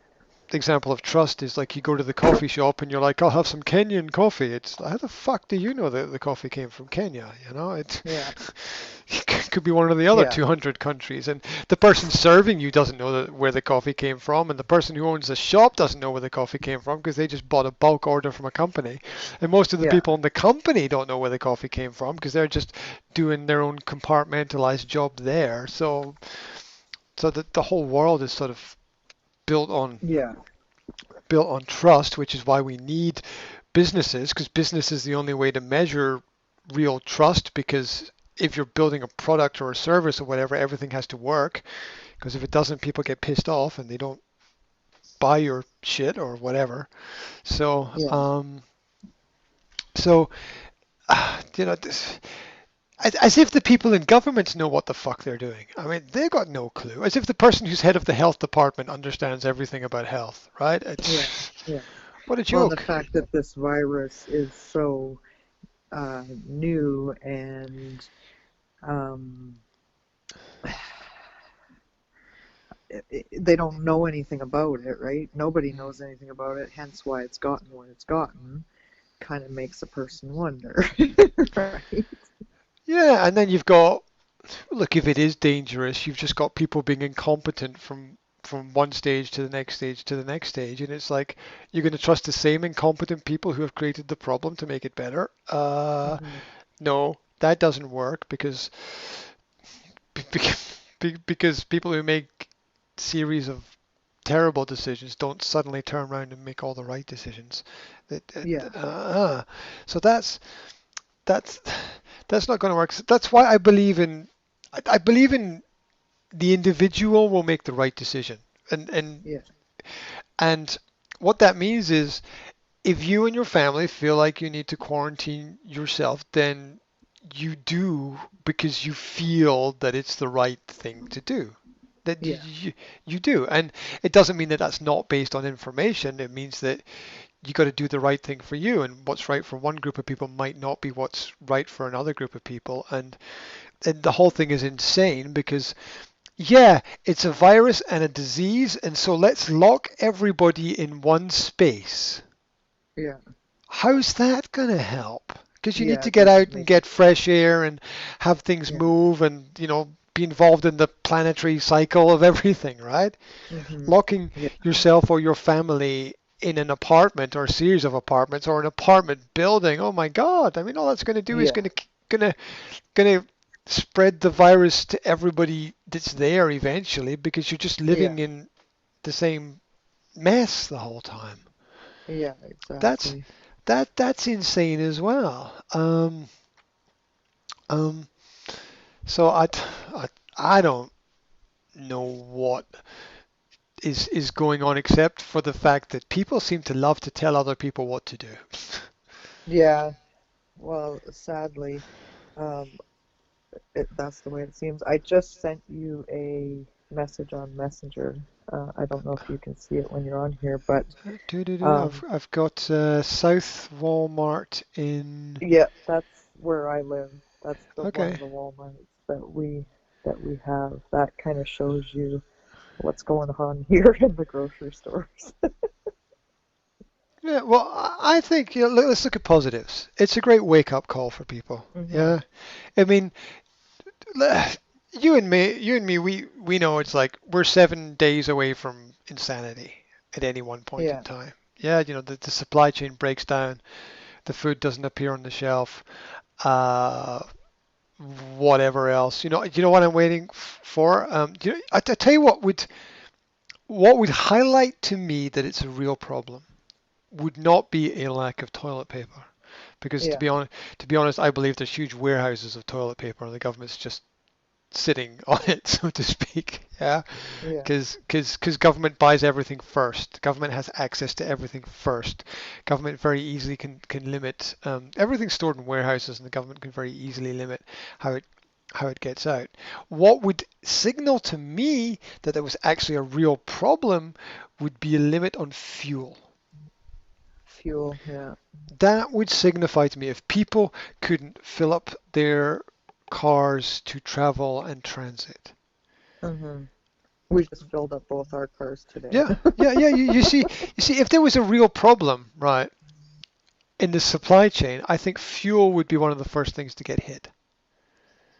example of trust is like you go to the coffee shop and you're like, I'll have some Kenyan coffee. It's how the fuck do you know that the coffee came from Kenya? It Yeah. could be one of the other Yeah. 200 countries, and the person serving you doesn't know where the coffee came from, and the person who owns the shop doesn't know where the coffee came from because they just bought a bulk order from a company, and most of the Yeah. people in the company don't know where the coffee came from because they're just doing their own compartmentalized job there. So that the whole world is sort of built on Yeah. built on trust, which is why we need businesses, because business is the only way to measure real trust. Because if you're building a product or a service or whatever, everything has to work. Because if it doesn't, people get pissed off and they don't buy your shit or whatever. So, Yeah. so this, as if the people in governments know what the fuck they're doing. I mean, they got no clue. As if the person who's head of the health department understands everything about health, right? Yeah. It's Yeah. what a Well, and the joke. fact that this virus is so new and um, they don't know anything about it, right? Nobody Mm. knows anything about it, hence why it's gotten what it's gotten. Kind of makes a person wonder, right? Yeah, and then you've got, look, if it is dangerous, you've just got people being incompetent from one stage to the next stage to the next stage, and it's like you're going to trust the same incompetent people who have created the problem to make it better. Hmm. No, that doesn't work because people who make series of terrible decisions don't suddenly turn around and make all the right decisions. Yeah. So that's that's not going to work. So that's why I believe in the individual will make the right decision. And and Yeah. and what that means is if you and your family feel like you need to quarantine yourself, then you do because you feel that it's the right thing to do. That Yeah. you do. And it doesn't mean that that's not based on information. It means that you got to do the right thing for you, and what's right for one group of people might not be what's right for another group of people. And the whole thing is insane because yeah, it's a virus and a disease, and so let's lock everybody in one space. Yeah. How's that going to help? Because you need Yeah. to It get doesn't out and make get it. fresh air and have things Yeah. move and, be involved in the planetary cycle of everything, right? Hmm. Locking Yeah. yourself or your family in an apartment or a series of apartments or an apartment building. Oh my God. I mean, all that's going to do is Yeah. going to spread the virus to everybody that's there eventually because you're just Yeah. living in the same mess the whole time. Yeah. That's Exactly. that's insane as well. Um, so I, I don't know what is going on except for the fact that people seem to love to tell other people what to do. Yeah. Well, sadly, um, that's the way it seems. I just sent you a message on Messenger. I don't know if you can see it when you're on here, but Do. um, I've got South Walmart in. yeah, that's where I live. That's the one Okay. of the Walmarts that we have. That kind of shows you what's going on here in the grocery stores. Yeah, well, I think let's look at positives. It's a great wake-up call for people. Hmm. Yeah, I mean, you and me, we know it's like we're 7 days away from insanity at any one point in Yeah. time. Yeah, the supply chain breaks down, the food doesn't appear on the shelf, uh, whatever else. Do you know what I'm waiting for? I tell you what would highlight to me that it's a real problem would not be a lack of toilet paper, because Yeah. to be honest, I believe there's huge warehouses of toilet paper and the government's just sitting on it, so to speak. Yeah, Yeah. because government buys everything first. Government has access to everything first. Government very easily can limit everything stored in warehouses, and the government can very easily limit how it gets out. What would signal to me that there was actually a real problem would be a limit on fuel. Fuel. Yeah. That would signify to me if people couldn't fill up their cars to travel and transit. Hmm. We just filled up both our cars today. Yeah, yeah, yeah. You see, if there was a real problem, right, in the supply chain, I think fuel would be one of the first things to get hit.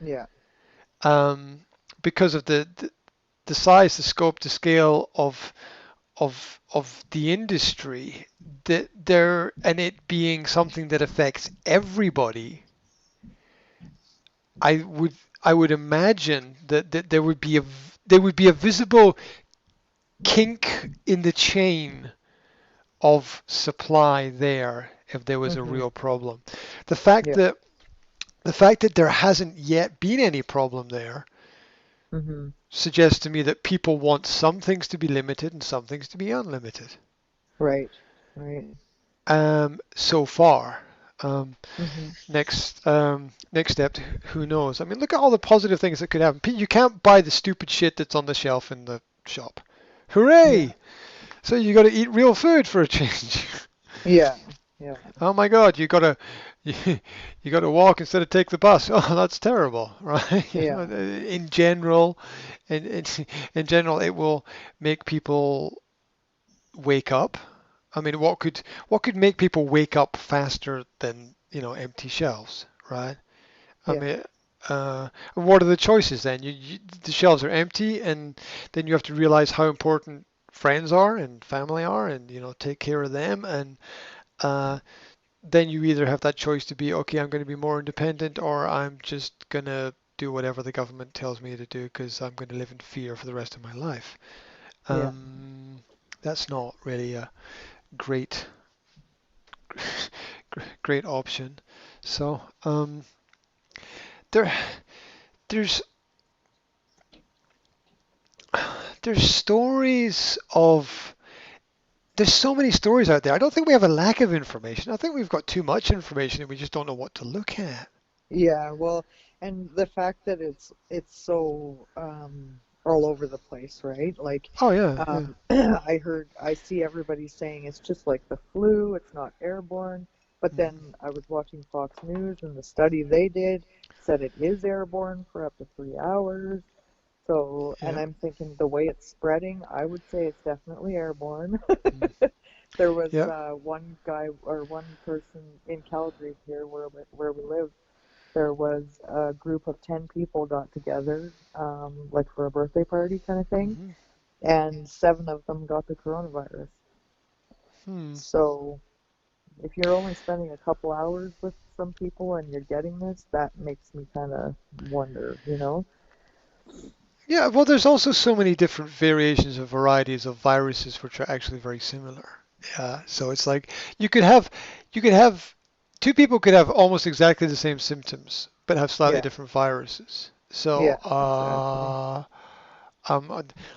Yeah. Um, because of the size, the scope, the scale of the industry, that there and it being something that affects everybody, I would I would imagine that there would be a visible kink in the chain of supply there if there was a Hmm. real problem. The fact Yeah. that the fact that there hasn't yet been any problem there Hmm. suggests to me that people want some things to be limited and some things to be unlimited. Right. Right. So far. Um, Hmm. next step, who knows? I mean, look at all the positive things that could happen. You can't buy the stupid shit that's on the shelf in the shop. Yeah. Hooray! So you got to eat real food for a change. Yeah. Yeah. Oh my God, you, you got to walk instead of take the bus. Oh, that's terrible, right? Yeah. In general, in general, it will make people wake up. I mean, what could make people wake up faster than empty shelves, right? I Yeah. mean, what are the choices then? The shelves are empty, and then you have to realize how important friends are and family are, and take care of them, and uh, then you either have that choice to be, okay, I'm going to be more independent, or I'm just going to do whatever the government tells me to do because I'm going to live in fear for the rest of my life. Yeah. Um, that's not really a great, great option. So there, there's there's stories of there's so many stories out there. I don't think we have a lack of information. I think we've got too much information and we just don't know what to look at. Yeah. Well, and the fact that it's so all over the place, right? Like, Oh yeah, yeah. I see everybody saying it's just like the flu, it's not airborne. But then Mhm. I was watching Fox News, and the study they did said it is airborne for up to 3 hours. So, and Yep. I'm thinking the way it's spreading, I would say it's definitely airborne. Mm. There was Yep. one guy or one person in Calgary here where we live. There was a group of 10 people got together, like for a birthday party kind of thing, Hmm. and seven of them got the coronavirus. Hmm. So if you're only spending a couple hours with some people and you're getting this, that makes me kind of wonder, you know? Yeah, well, there's also so many different variations of varieties of viruses which are actually very similar. Yeah, so it's like you could have you could have two people could have almost exactly the same symptoms but have slightly Yeah, different viruses. So, yeah, exactly. um,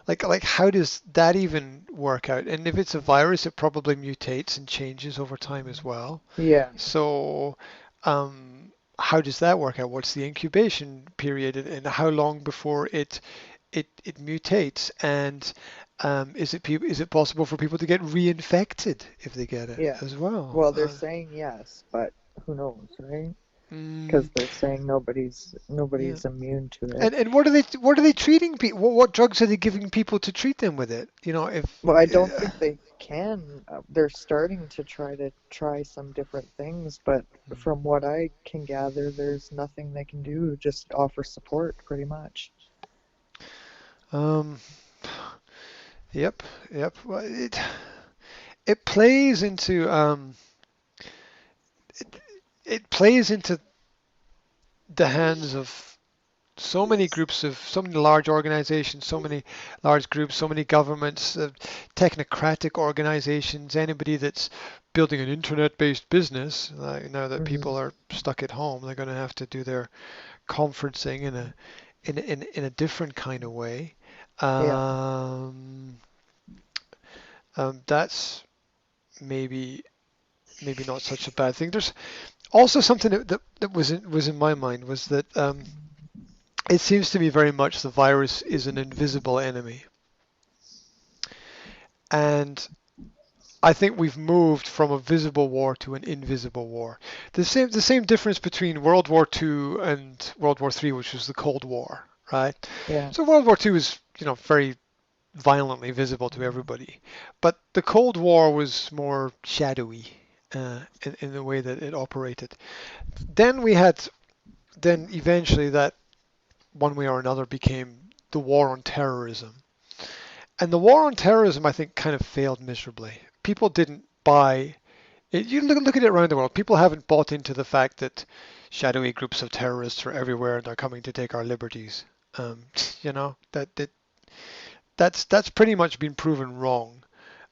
like how does that even work out? And if it's a virus, it probably mutates and changes over time as well. Yeah, So, how does that work out? What's the incubation period, and how long before it mutates? And is it possible for people to get reinfected if they get it yeah. as well? Well, they're saying yes, but who knows, right? Because Mm, they're saying yeah. nobody's immune to it. And what are they treating people? What drugs are they giving people to treat them with it? If Well, I don't think they can. They're starting to try some different things, but from what I can gather, there's nothing they can do. Just offer support, pretty much. um, yep, yep. Well, it plays into it, it plays into the hands of so many groups of so many large organizations, so many large groups, so many governments, technocratic organizations, anybody that's building an internet-based business. Now that Hmm. people are stuck at home, they're going to have to do their conferencing in a different kind of way. Yeah. Um, that's maybe not such a bad thing. There's also something that was in my mind was that it seems to me very much the virus is an invisible enemy, and I think we've moved from a visible war to an invisible war. The same difference between World War II and World War III, which was the Cold War, right? Yeah. So World War II was, very violently visible to everybody, but the Cold War was more shadowy in the way that it operated. Then we had, then eventually that one way or another became the war on terrorism. And the war on terrorism, I think, kind of failed miserably. People didn't buy it. You look at it around the world. People haven't bought into the fact that shadowy groups of terrorists are everywhere and they're coming to take our liberties. Um, that's pretty much been proven wrong.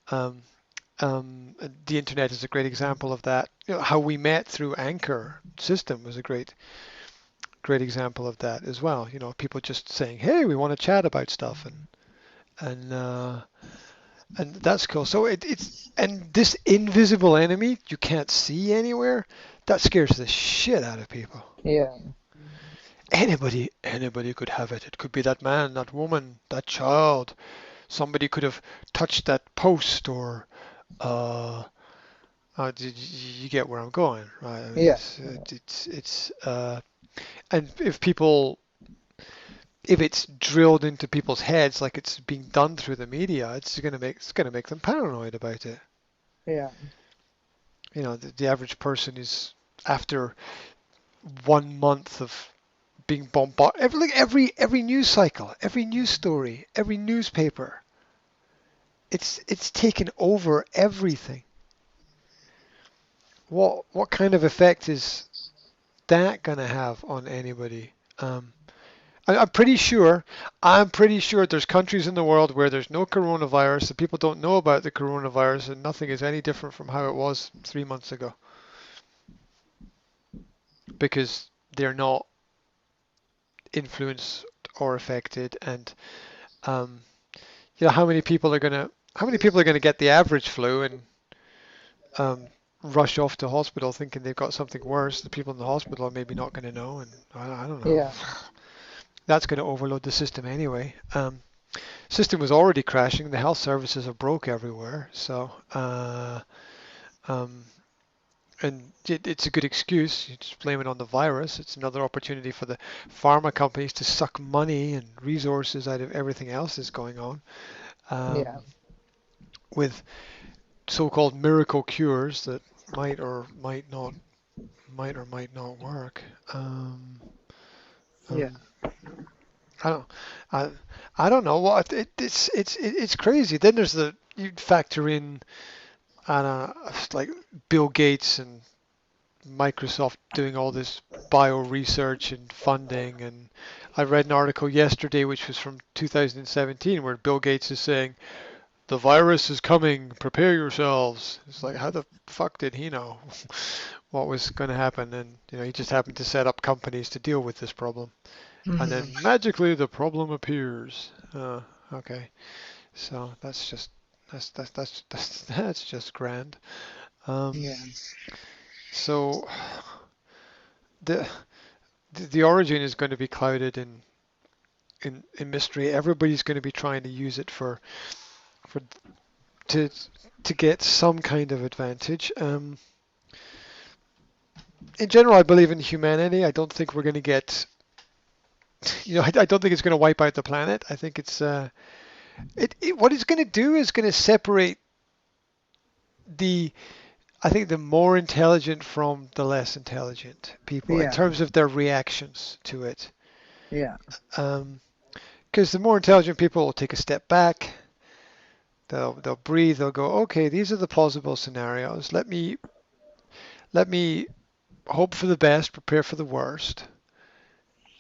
Um, the internet is a great example of that. How we met through Anchor system was a great example of that as well. People just saying, "Hey, we want to chat about stuff," and uh, and that's cool. So and this invisible enemy you can't see anywhere, that scares the shit out of people. Yeah. Anybody could have it. It could be that man, that woman, that child. Somebody could have touched that post or uh, you get where I'm going, right? I mean, Yeah. and if it's drilled into people's heads like it's being done through the media, it's gonna make them paranoid about it. Yeah. The average person is after 1 month of being bombarded every news cycle, every news story, every newspaper. It's taken over everything. What kind of effect is that gonna have on anybody? I'm pretty sure. I'm pretty sure there's countries in the world where there's no coronavirus, the people don't know about the coronavirus, and nothing is any different from how it was 3 months ago because they're not influenced or affected. And um, how many people are gonna get the average flu and um, rush off to hospital thinking they've got something worse? The people in the hospital are maybe not going to know, and I don't know. Yeah. That's going to overload the system anyway. System was already crashing. The health services are broke everywhere, so um, and it's a good excuse. You just blame it on the virus. It's another opportunity for the pharma companies to suck money and resources out of everything else that's going on Yeah. with so-called miracle cures that might or might not work. Yeah. Um, I don't, I, I don't know. What it's crazy. Then there's you factor in, I don't know, like Bill Gates and Microsoft doing all this bio research and funding. And I read an article yesterday, which was from 2017, where Bill Gates is saying the virus is coming. Prepare yourselves. It's like, how the fuck did he know what was going to happen? And he just happened to set up companies to deal with this problem. And Hmm. then magically the problem appears. Okay, so that's just grand. Um, Yeah. so the the origin is going to be clouded in mystery. Everybody's going to be trying to use it for to to get some kind of advantage. In general, I believe in humanity. I don't think we're going to get. I don't think it's going to wipe out the planet. I think what it's going to do is going to separate the I think the more intelligent from the less intelligent people in Yeah. terms of their reactions to it. Yeah. Because the more intelligent people will take a step back, they'll breathe, they'll go, okay, these are the plausible scenarios. Let me hope for the best, prepare for the worst.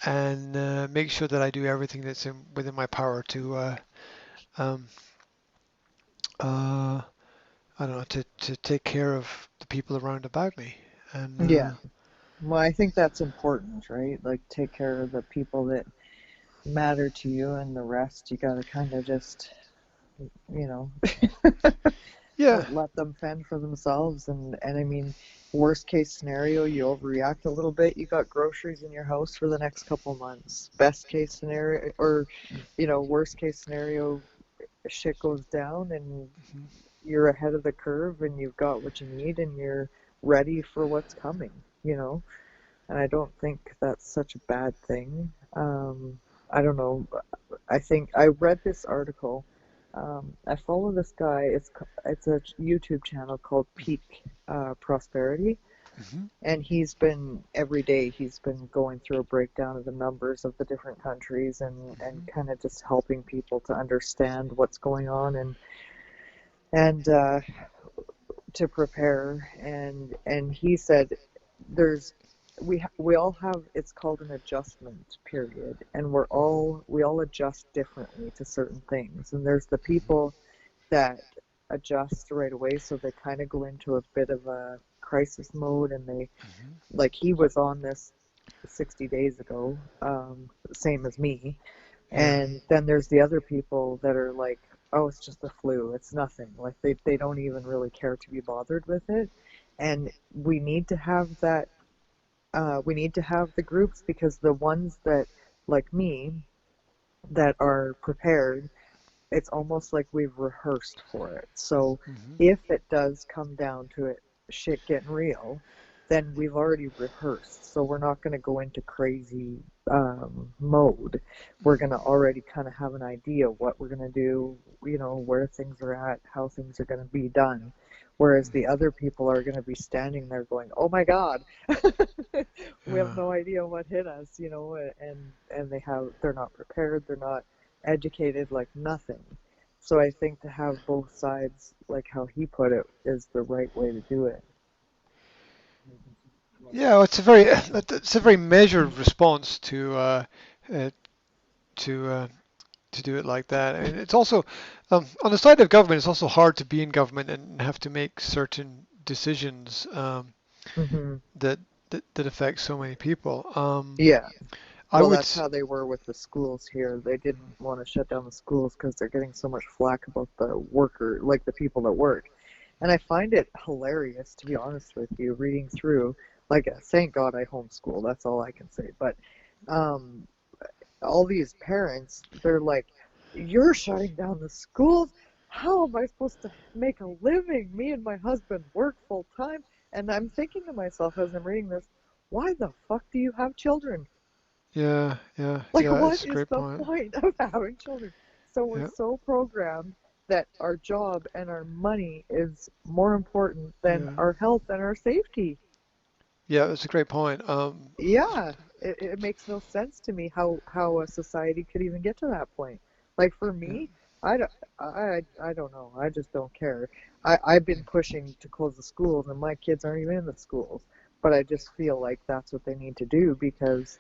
and make sure that I do everything that's within my power to um, uh, I don't know, to take care of the people around about me. And Yeah. Well, I think that's important, right? Like, take care of the people that matter to you, and the rest you gotta kind of just, you know, yeah, let them fend for themselves. And I mean, worst case scenario, you overreact a little bit, you got groceries in your house for the next couple months. Best case scenario, or worst case scenario, shit goes down and mhm, you're ahead of the curve and you've got what you need and you're ready for what's coming, you know? And I don't think that's such a bad thing. I don't know. I think I read this article. I follow this guy. It's a YouTube channel called Peak Prosperity, mhm, and he's been every day he's been going through a breakdown of the numbers of the different countries and mhm, kind of just helping people to understand what's going on and to prepare. And he said there's we all have, it's called an adjustment period, and we all adjust differently to certain things. And there's the people that adjust right away, so they kind of go into a bit of a crisis mode, and they, mhm, like, he was on this 60 days ago, same as me. yeah, And then there's the other people that are like, oh, it's just the flu, it's nothing. Like, they don't even really care to be bothered with it. And we need to have that, we need to have the groups, because the ones that, like me, that are prepared, it's almost like we've rehearsed for it. So mhm, if it does come down to it, shit getting real, then we've already rehearsed. So we're not going to go into crazy mode. We're going to already kind of have an idea what we're going to do, where things are at, how things are going to be done. Whereas the other people are going to be standing there going, "Oh my God, we have yeah. no idea what hit us," and they're not prepared, they're not educated, like nothing. So I think to have both sides, like how he put it, is the right way to do it. Yeah, well, it's a very measured response uh, to uh, to do it like that. And it's also on the side of government, it's also hard to be in government and have to make certain decisions Hmm. that, that affect so many people. Yeah. I Well, would. that's how they were with the schools here. They didn't want to shut down the schools because they're getting so much flack about the worker, like the people that work. And I find it hilarious, to be honest with you, reading through. Like, thank God I homeschool. That's all I can say. But um, all these parents, they're like, "You're shutting down the schools. How am I supposed to make a living? Me and my husband work full time." And I'm thinking to myself as I'm reading this, why the fuck do you have children? Yeah, yeah, Like, yeah. what It's a is great the point. point of having children? So we're Yeah, so programmed that our job and our money is more important than yeah, our health and our safety. yeah. It's a great point. Yeah, it makes no sense to me how a society could even get to that point. Like, for Yeah, me, I don't know. I just don't care. I've been pushing to close the schools, and my kids aren't even in the schools. But I just feel like that's what they need to do, because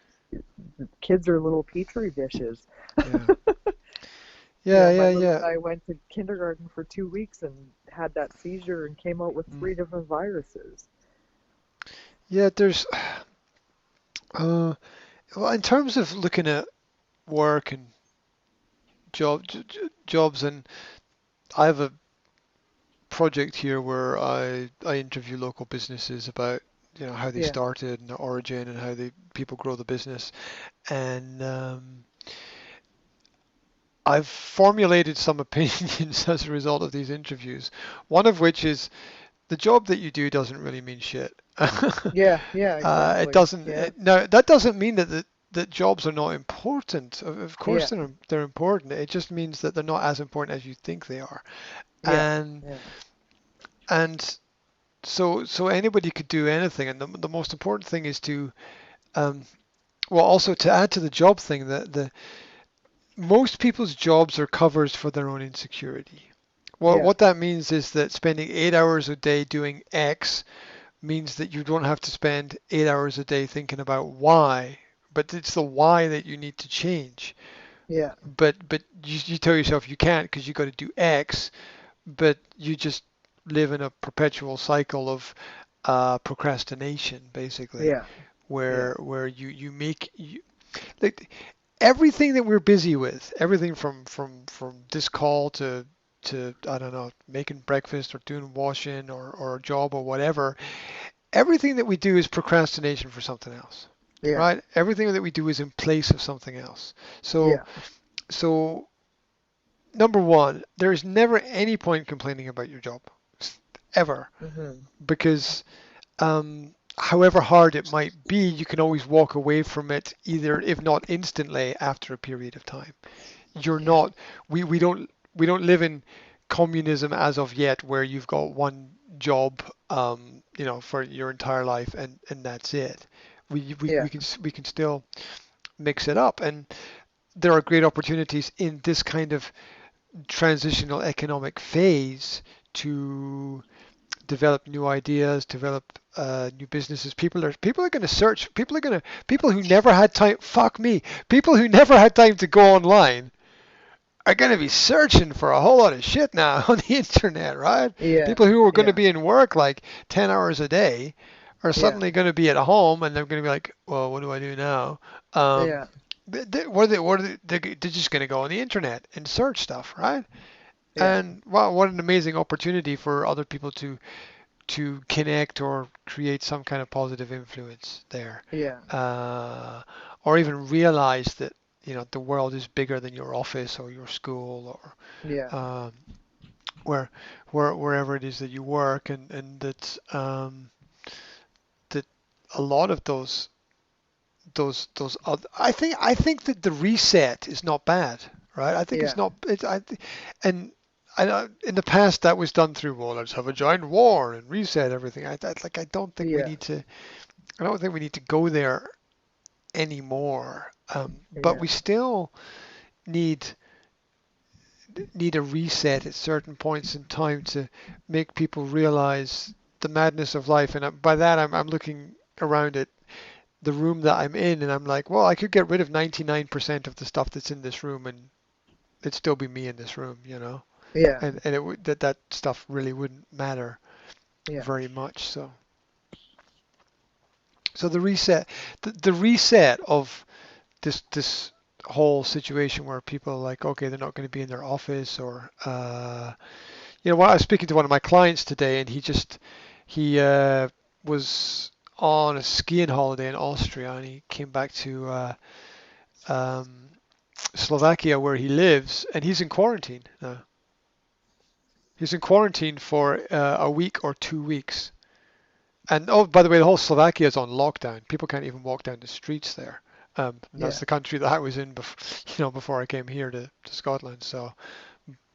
kids are little petri dishes. yeah, yeah, My yeah, little yeah. guy went to kindergarten for 2 weeks and had that seizure and came out with Mm. 3 different viruses. Yeah, there's uh, well, in terms of looking at work and jobs, and I have a project here where I interview local businesses about how they Yeah, started and their origin and how they people grow the business. And I've formulated some opinions as a result of these interviews. One of which is the job that you do doesn't really mean shit. yeah, yeah, It exactly. doesn't. Yeah, Now that doesn't mean that jobs are not important. Of course yeah, they're important. It just means that they're not as important as you think they are. yeah, And yeah, and so anybody could do anything. And the most important thing is to um, well, also to add to the job thing, that the most people's jobs are covers for their own insecurity. Well, yeah, what that means is that spending 8 hours a day doing X means that you don't have to spend 8 hours a day thinking about why, but it's the why that you need to change. Yeah. But you tell yourself you can't because you got to do X, but you just live in a perpetual cycle of procrastination, basically, Yeah. Yeah. where like everything that we're busy with, everything from this call to I don't know, making breakfast or doing washing or a job or whatever, everything that we do is procrastination for something else, Yeah. right? Everything that we do is in place of something else. So Yeah. so number one, there is never any point complaining about your job, ever, Hmm. because however hard it might be, you can always walk away from it either, if not instantly, after a period of time. You're Yeah. not, we don't live in communism as of yet, where you've got one job, for your entire life and that's it. Yeah. We can still mix it up, and there are great opportunities in this kind of transitional economic phase to develop new ideas, develop new businesses. People are going to search. People who never had time. Fuck me. People who never had time to go online are going to be searching for a whole lot of shit now on the internet, right? Yeah. People who were going to Yeah. be in work like 10 hours a day are Yeah. suddenly going to be at home and they're going to be like, well, what do I do now? Um, Yeah. they're just going to go on the internet and search stuff, right? Yeah. And wow, what an amazing opportunity for other people to connect or create some kind of positive influence there, Yeah. uh, or even realize that the world is bigger than your office or your school Yeah. or where wherever it is that you work, and that a lot of those other, I think that the reset is not bad, right? I think it's Yeah. not and in the past that was done through, well, let's have a giant war and reset everything. I don't think we Yeah. need to. I don't think we need to go there anymore. But Yeah. we still need need a reset at certain points in time to make people realize the madness of life. And by that, I'm looking around at the room that I'm in, and I'm like, well, I could get rid of 99% of the stuff that's in this room, and it'd still be me in this room, Yeah. and it would that stuff really wouldn't matter Yeah. very much. So the reset of this whole situation where people are like, okay, they're not going to be in their office, or when I was speaking to one of my clients today, and he was on a skiing holiday in Austria, and he came back to um, Slovakia where he lives, and he's in quarantine now. He's in quarantine for a week or 2 weeks. And oh, by the way, the whole Slovakia is on lockdown. People can't even walk down the streets there. And that's Yeah. the country that I was in before I came here to Scotland. So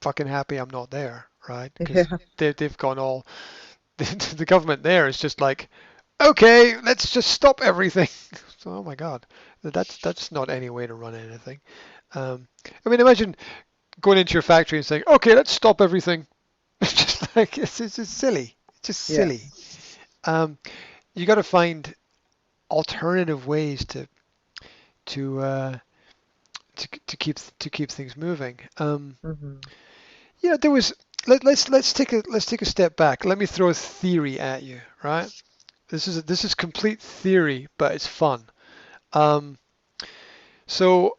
fucking happy I'm not there, right? Because Yeah. they've gone all the government there is just like, okay, let's just stop everything. So, oh my God, that's not any way to run anything. I mean, imagine going into your factory and saying, okay, let's stop everything. It's just like it's just silly. It's just Yeah. silly. Um, you got to find alternative ways to uh, to keep things moving. Hmm. There was let's take a step back. Let me throw a theory at you, right? This is complete theory, but it's fun. Um, so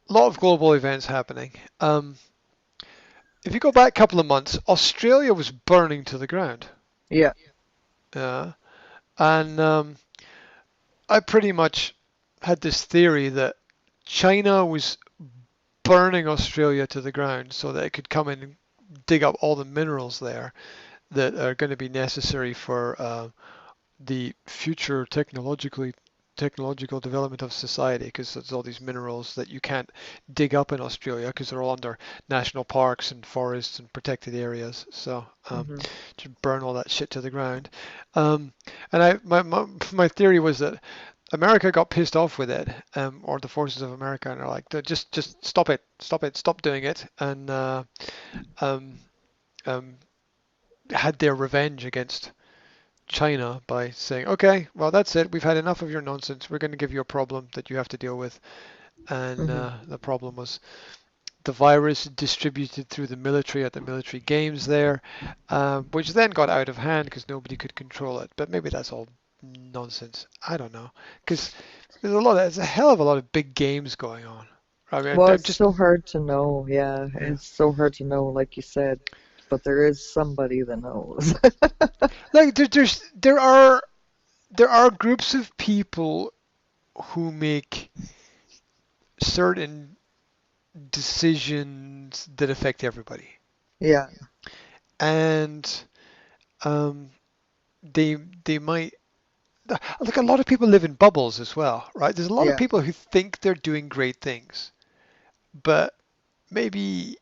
a lot of global events happening. If you go back a couple of months, Australia was burning to the ground. Yeah. Yeah, and I pretty much had this theory that China was burning Australia to the ground so that it could come in and dig up all the minerals there that are going to be necessary for the future technological development of society, because there's all these minerals that you can't dig up in Australia because they're all under national parks and forests and protected areas. So Hmm. to burn all that shit to the ground. Um, and my theory was that America got pissed off with it, or the forces of America, and are like, just stop doing it, and um, um, had their revenge against China by saying, okay, well, that's it. We've had enough of your nonsense. We're going to give you a problem that you have to deal with. And Hmm. the problem was the virus distributed through the military at the military games there, which then got out of hand because nobody could control it. But maybe that's all nonsense. I don't know. Because there's a hell of a lot of big games going on. I mean, Well, I'm it's just, so hard to know. Yeah, yeah. it's so hard to know, like you said, but there is somebody that knows. Like there are groups of people who make certain decisions that affect everybody, Yeah, and um, they they might like a lot of people live in bubbles as well, right? There's a lot of yeah, people who think they're doing great things, but maybe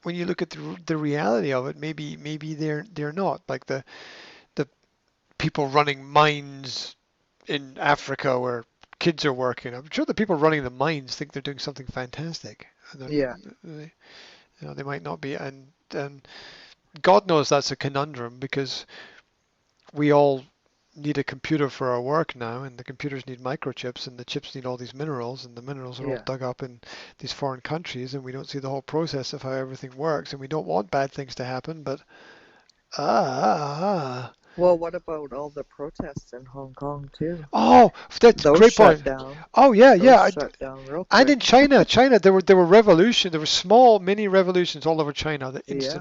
when you look at the reality of it, maybe they're not. Like the people running mines in Africa where kids are working. I'm sure the people running the mines think they're doing something fantastic. And yeah, they, they might not be. And God knows that's a conundrum because we all need a computer for our work now, and the computers need microchips, and the chips need all these minerals, and the minerals are all yeah. dug up in these foreign countries, and we don't see the whole process of how everything works, and we don't want bad things to happen, but ah. Well, what about all the protests in Hong Kong too? Oh, that's a Those great point. shut down. Oh yeah, Those yeah. shut down real And in quick. China, there were small mini revolutions all over China that Yeah.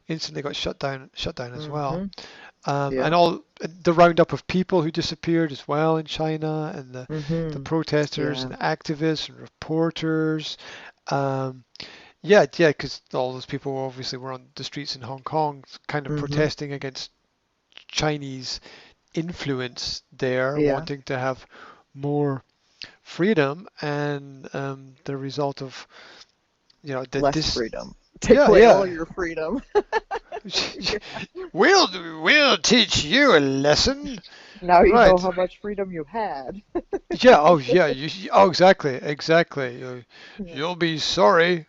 instantly got shut down as well. Mhm. And Yeah. all the roundup of people who disappeared as well in China, and the Mhm. protesters Yeah. and activists and reporters. Um, yeah, because all those people obviously were on the streets in Hong Kong, kind of Mhm. protesting against Chinese influence there, Yeah. wanting to have more freedom, and the result of that Less this freedom. Take yeah away all yeah your freedom. we'll we'll teach you a lesson, Now you know right? how much freedom you had. Yeah, oh yeah, oh exactly. Yeah. You'll be sorry.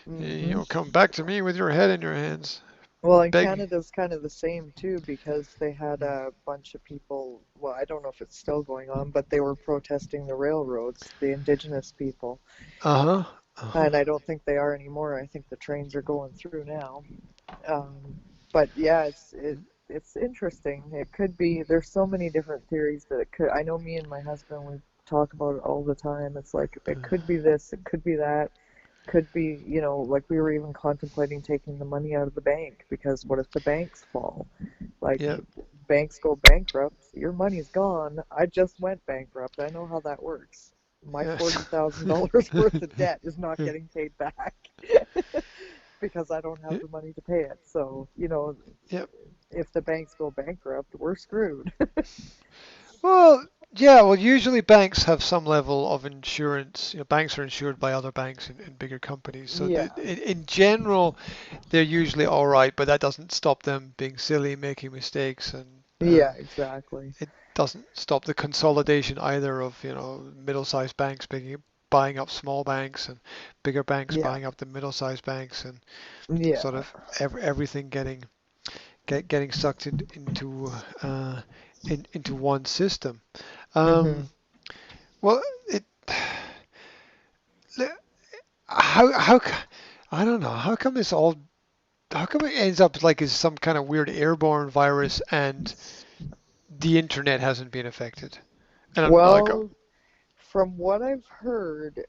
Mhm. You'll come back to me with your head in your hands, Well, in begging. Canada's kind of the same too because they had a bunch of people, well, I don't know if it's still going on, but they were protesting the railroads, the indigenous people. Uh-huh. Uh-huh. And I don't think they are anymore. I think the trains are going through now. But yeah, it's interesting. It could be there's so many different theories that it could. I know me and my husband we talk about it all the time. It's like it could be this, it could be that, could be, like we were even contemplating taking the money out of the bank because what if the banks fall? Like Yeah. banks go bankrupt, your money's gone. I just went bankrupt. I know how that works. My Yes. $40,000 worth of debt is not getting paid back because I don't have the money to pay it. So, Yep. if the banks go bankrupt, we're screwed. Well, yeah, well, usually banks have some level of insurance. Banks are insured by other banks in bigger companies. So Yeah. in general, they're usually all right, but that doesn't stop them being silly, making mistakes, and Yeah, exactly. it doesn't stop the consolidation either of, middle-sized banks buying up small banks, and bigger banks Yeah. buying up the middle-sized banks, and sort Yeah. of everything getting sucked uh, into one system. Um, Mhm. well, it how I don't know how come it ends up like as some kind of weird airborne virus and the internet hasn't been affected. And I'm like, Well, from what I've heard,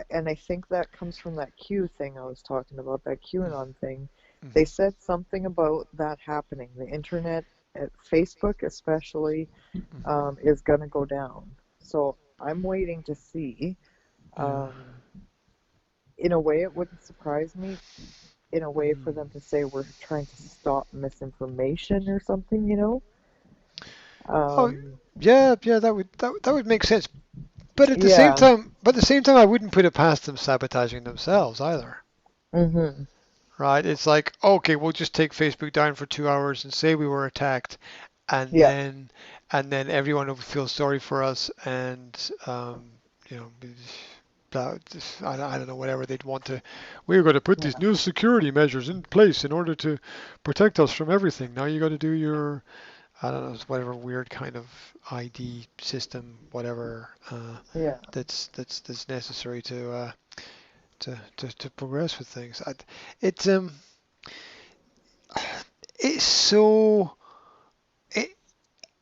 and I think that comes from that Q thing I was talking about, that QAnon thing. They mhm, said something about that happening. The internet, Facebook especially, mhm, is going to go down. So I'm waiting to see. yeah, Um, in a way, it wouldn't surprise me. In a way, for mhm. them to say we're trying to stop misinformation or something, you know? Oh Um, yeah, that would make sense. But yeah. at the same time, I wouldn't put it past them sabotaging themselves either. Mhm. Right? It's like, okay, we'll just take Facebook down for 2 hours and say we were attacked, and Yeah. then everyone will feel sorry for us, and you know, I don't know, whatever they'd want to. We're going to put these Yeah. new security measures in place in order to protect us from everything. Now you got to do your, I don't know, whatever weird kind of ID system, whatever Yeah. that's necessary to progress with things. It's it's so it,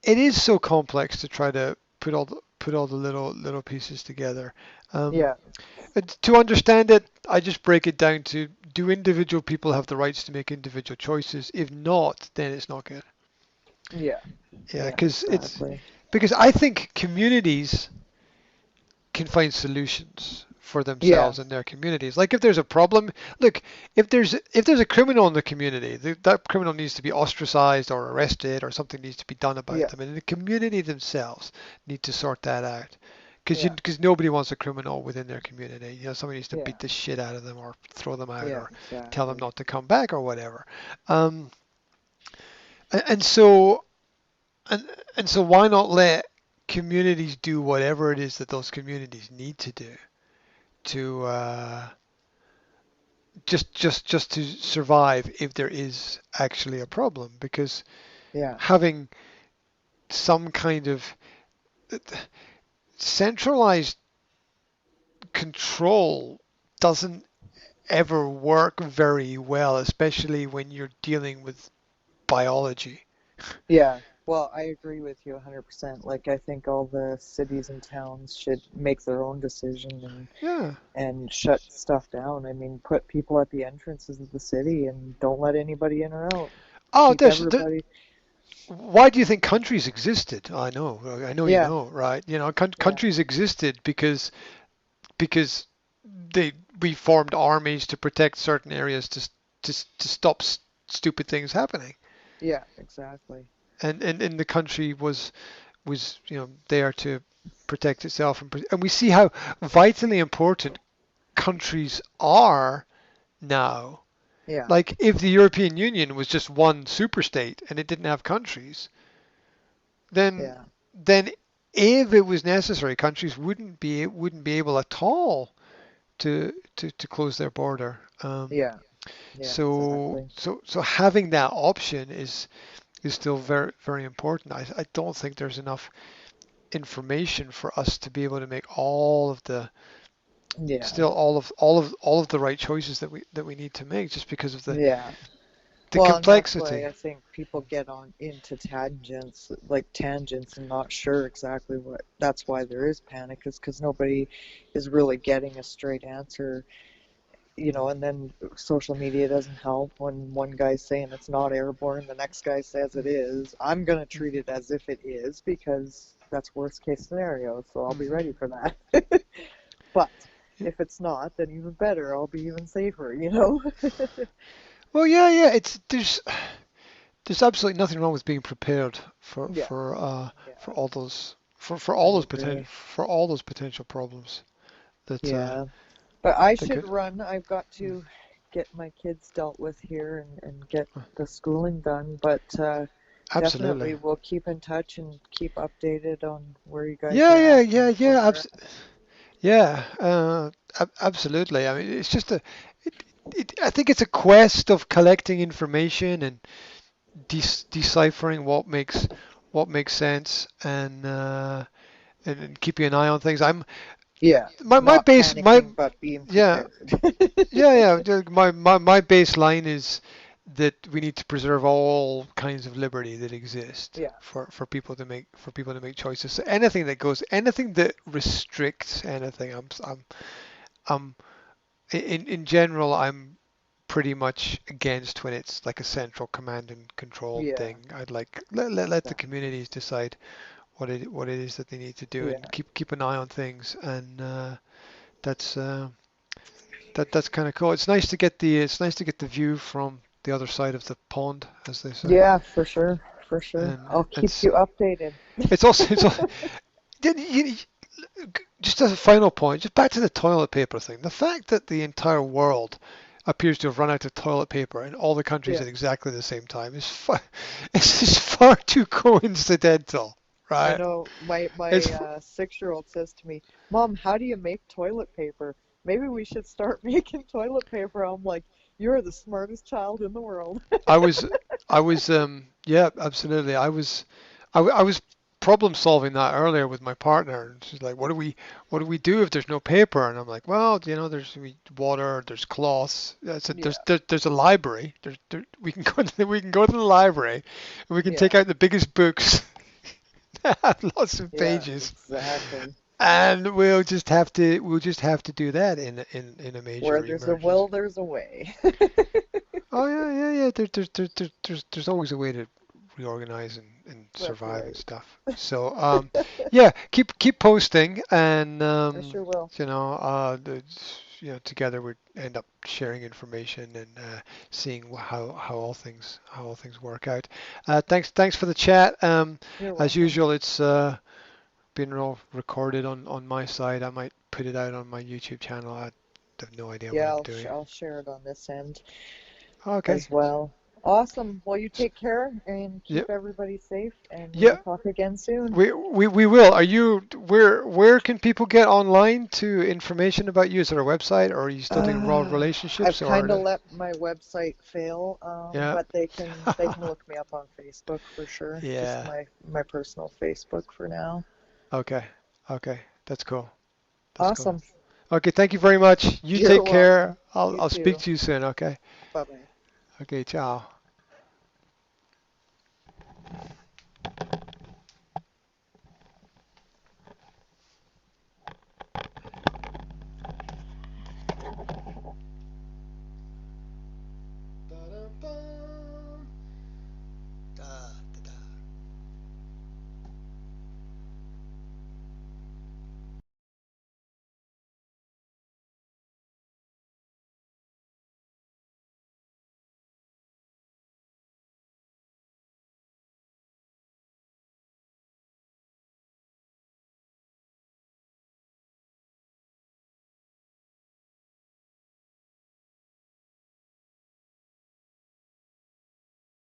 it is so complex to try to put all the little pieces together. Um, Yeah. to understand it, I just break it down to, do individual people have the rights to make individual choices? If not, then it's not good. Yeah. Yeah, Yeah. Exactly. because I think communities can find solutions for Yeah. themselves and their communities. Like if there's a problem, look, if there's a criminal in the community, that criminal needs to be ostracized or arrested, or something needs to be done about Yeah. them, and the community themselves need to sort that out. Yeah. Because nobody wants a criminal within their community. Somebody needs to Yeah. beat the shit out of them, or throw them out, Yeah. or tell them Exactly. not to come back, or whatever. Um, and so and and so why not let communities do whatever it is that those communities need to do to just to survive if there is actually a problem? Because Yeah. having some kind of centralized control doesn't ever work very well, especially when you're dealing with biology. Yeah. Well, I agree with you 100%. Like, I think all the cities and towns should make their own decision Yeah. and shut stuff down. I mean, put people at the entrances of the city and don't let anybody in or out. Oh, Keep everybody. why do you think countries existed? I know you Yeah. know, right? Yeah. Countries existed because they we formed armies to protect certain areas to stop stupid things happening. Yeah. Exactly. And the country was there to protect itself, and we see how vitally important countries are now. Yeah. Like if the European Union was just one superstate and it didn't have countries, then Yeah. then if it was necessary, countries wouldn't be able at all to close their border. Yeah. Yeah. Exactly. So having that option is still very very important. I don't think there's enough information for us to be able to make all of the Yeah. still all of the right choices that we need to make, just because of Yeah. the Well, and that's why complexity. I think people get on into tangents, like tangents, and not sure exactly what. That's why there is panic, is because nobody is really getting a straight answer, and then social media doesn't help when one guy's saying it's not airborne, the next guy says it is. I'm going to treat it as if it is because that's worst case scenario, so I'll be Hmm. ready for that. But if it's not, then even better, I'll be even safer. Well, yeah. It's there's absolutely nothing wrong with being prepared Yeah, for yeah, all those I agree. for all those potential problems that Yeah. But I that should could. run. I've got to get my kids dealt with here and get the schooling done. But Absolutely. definitely we'll keep in touch and keep updated on where you guys Yeah, are yeah, at yeah, and where yeah. we're at. Yeah, absolutely. I mean, it's just I think it's a quest of collecting information and deciphering what makes sense, and keeping an eye on things. Yeah. My Not base my panicking, but being yeah prepared. my baseline is that we need to preserve all kinds of liberty that exist Yeah. for people to make choices. So anything that restricts anything, I'm in general, I'm pretty much against when it's like a central command and control Yeah. thing. I'd like let the Exactly. communities decide what it is that they need to do, and Yeah. keep an eye on things. And that's that's kind of cool. It's nice to get the view from the other side of the pond, as they say. Yeah, for sure. For sure. And I'll keep you updated. it's also just as a final point, just back to the toilet paper thing. The fact that the entire world appears to have run out of toilet paper in all the countries Yeah. at exactly the same time is it's just far too coincidental. I right? know my It's 6-year-old says to me, "Mom, how do you make toilet paper? Maybe we should start making toilet paper." I'm like, "You're the smartest child in the world." I was I was yeah, absolutely. I was problem solving that earlier with my partner. And she's like, what do we do if there's no paper? And I'm like, well, there's water, there's cloths. I said Yeah, there's a library. We can go to we can go to the library and we can yeah, take out the biggest books that have lots of yeah, pages. exactly. And we'll just have to do that in a Where major there's a emergency. will, there's a way. Oh yeah, yeah, yeah. There's always a way to reorganize and That's survive and right. stuff. So yeah, keep posting, and I sure will. together we end up sharing information and seeing how all things work out. Thanks for the chat. You're As welcome. usual, it's been all recorded on my side. I might put it out on my YouTube channel. I have no idea what Yeah, I'm doing. I'll share it on this end Okay. as well. Awesome. Well, you take care and Yeah. keep everybody safe, and Yeah. we'll talk again soon. We will. Are you where can people get online to information about you? Is there a website, or are you still doing raw I've relationships, kind or of let my website fail, yeah, but they can look me up on Facebook for sure. Just yeah. my personal Facebook for now. Okay, okay, that's cool. That's cool. Awesome. Okay, thank you very much. You You're take welcome. care. I'll You I'll speak too. to you soon. Okay. Bye bye. Okay. Ciao.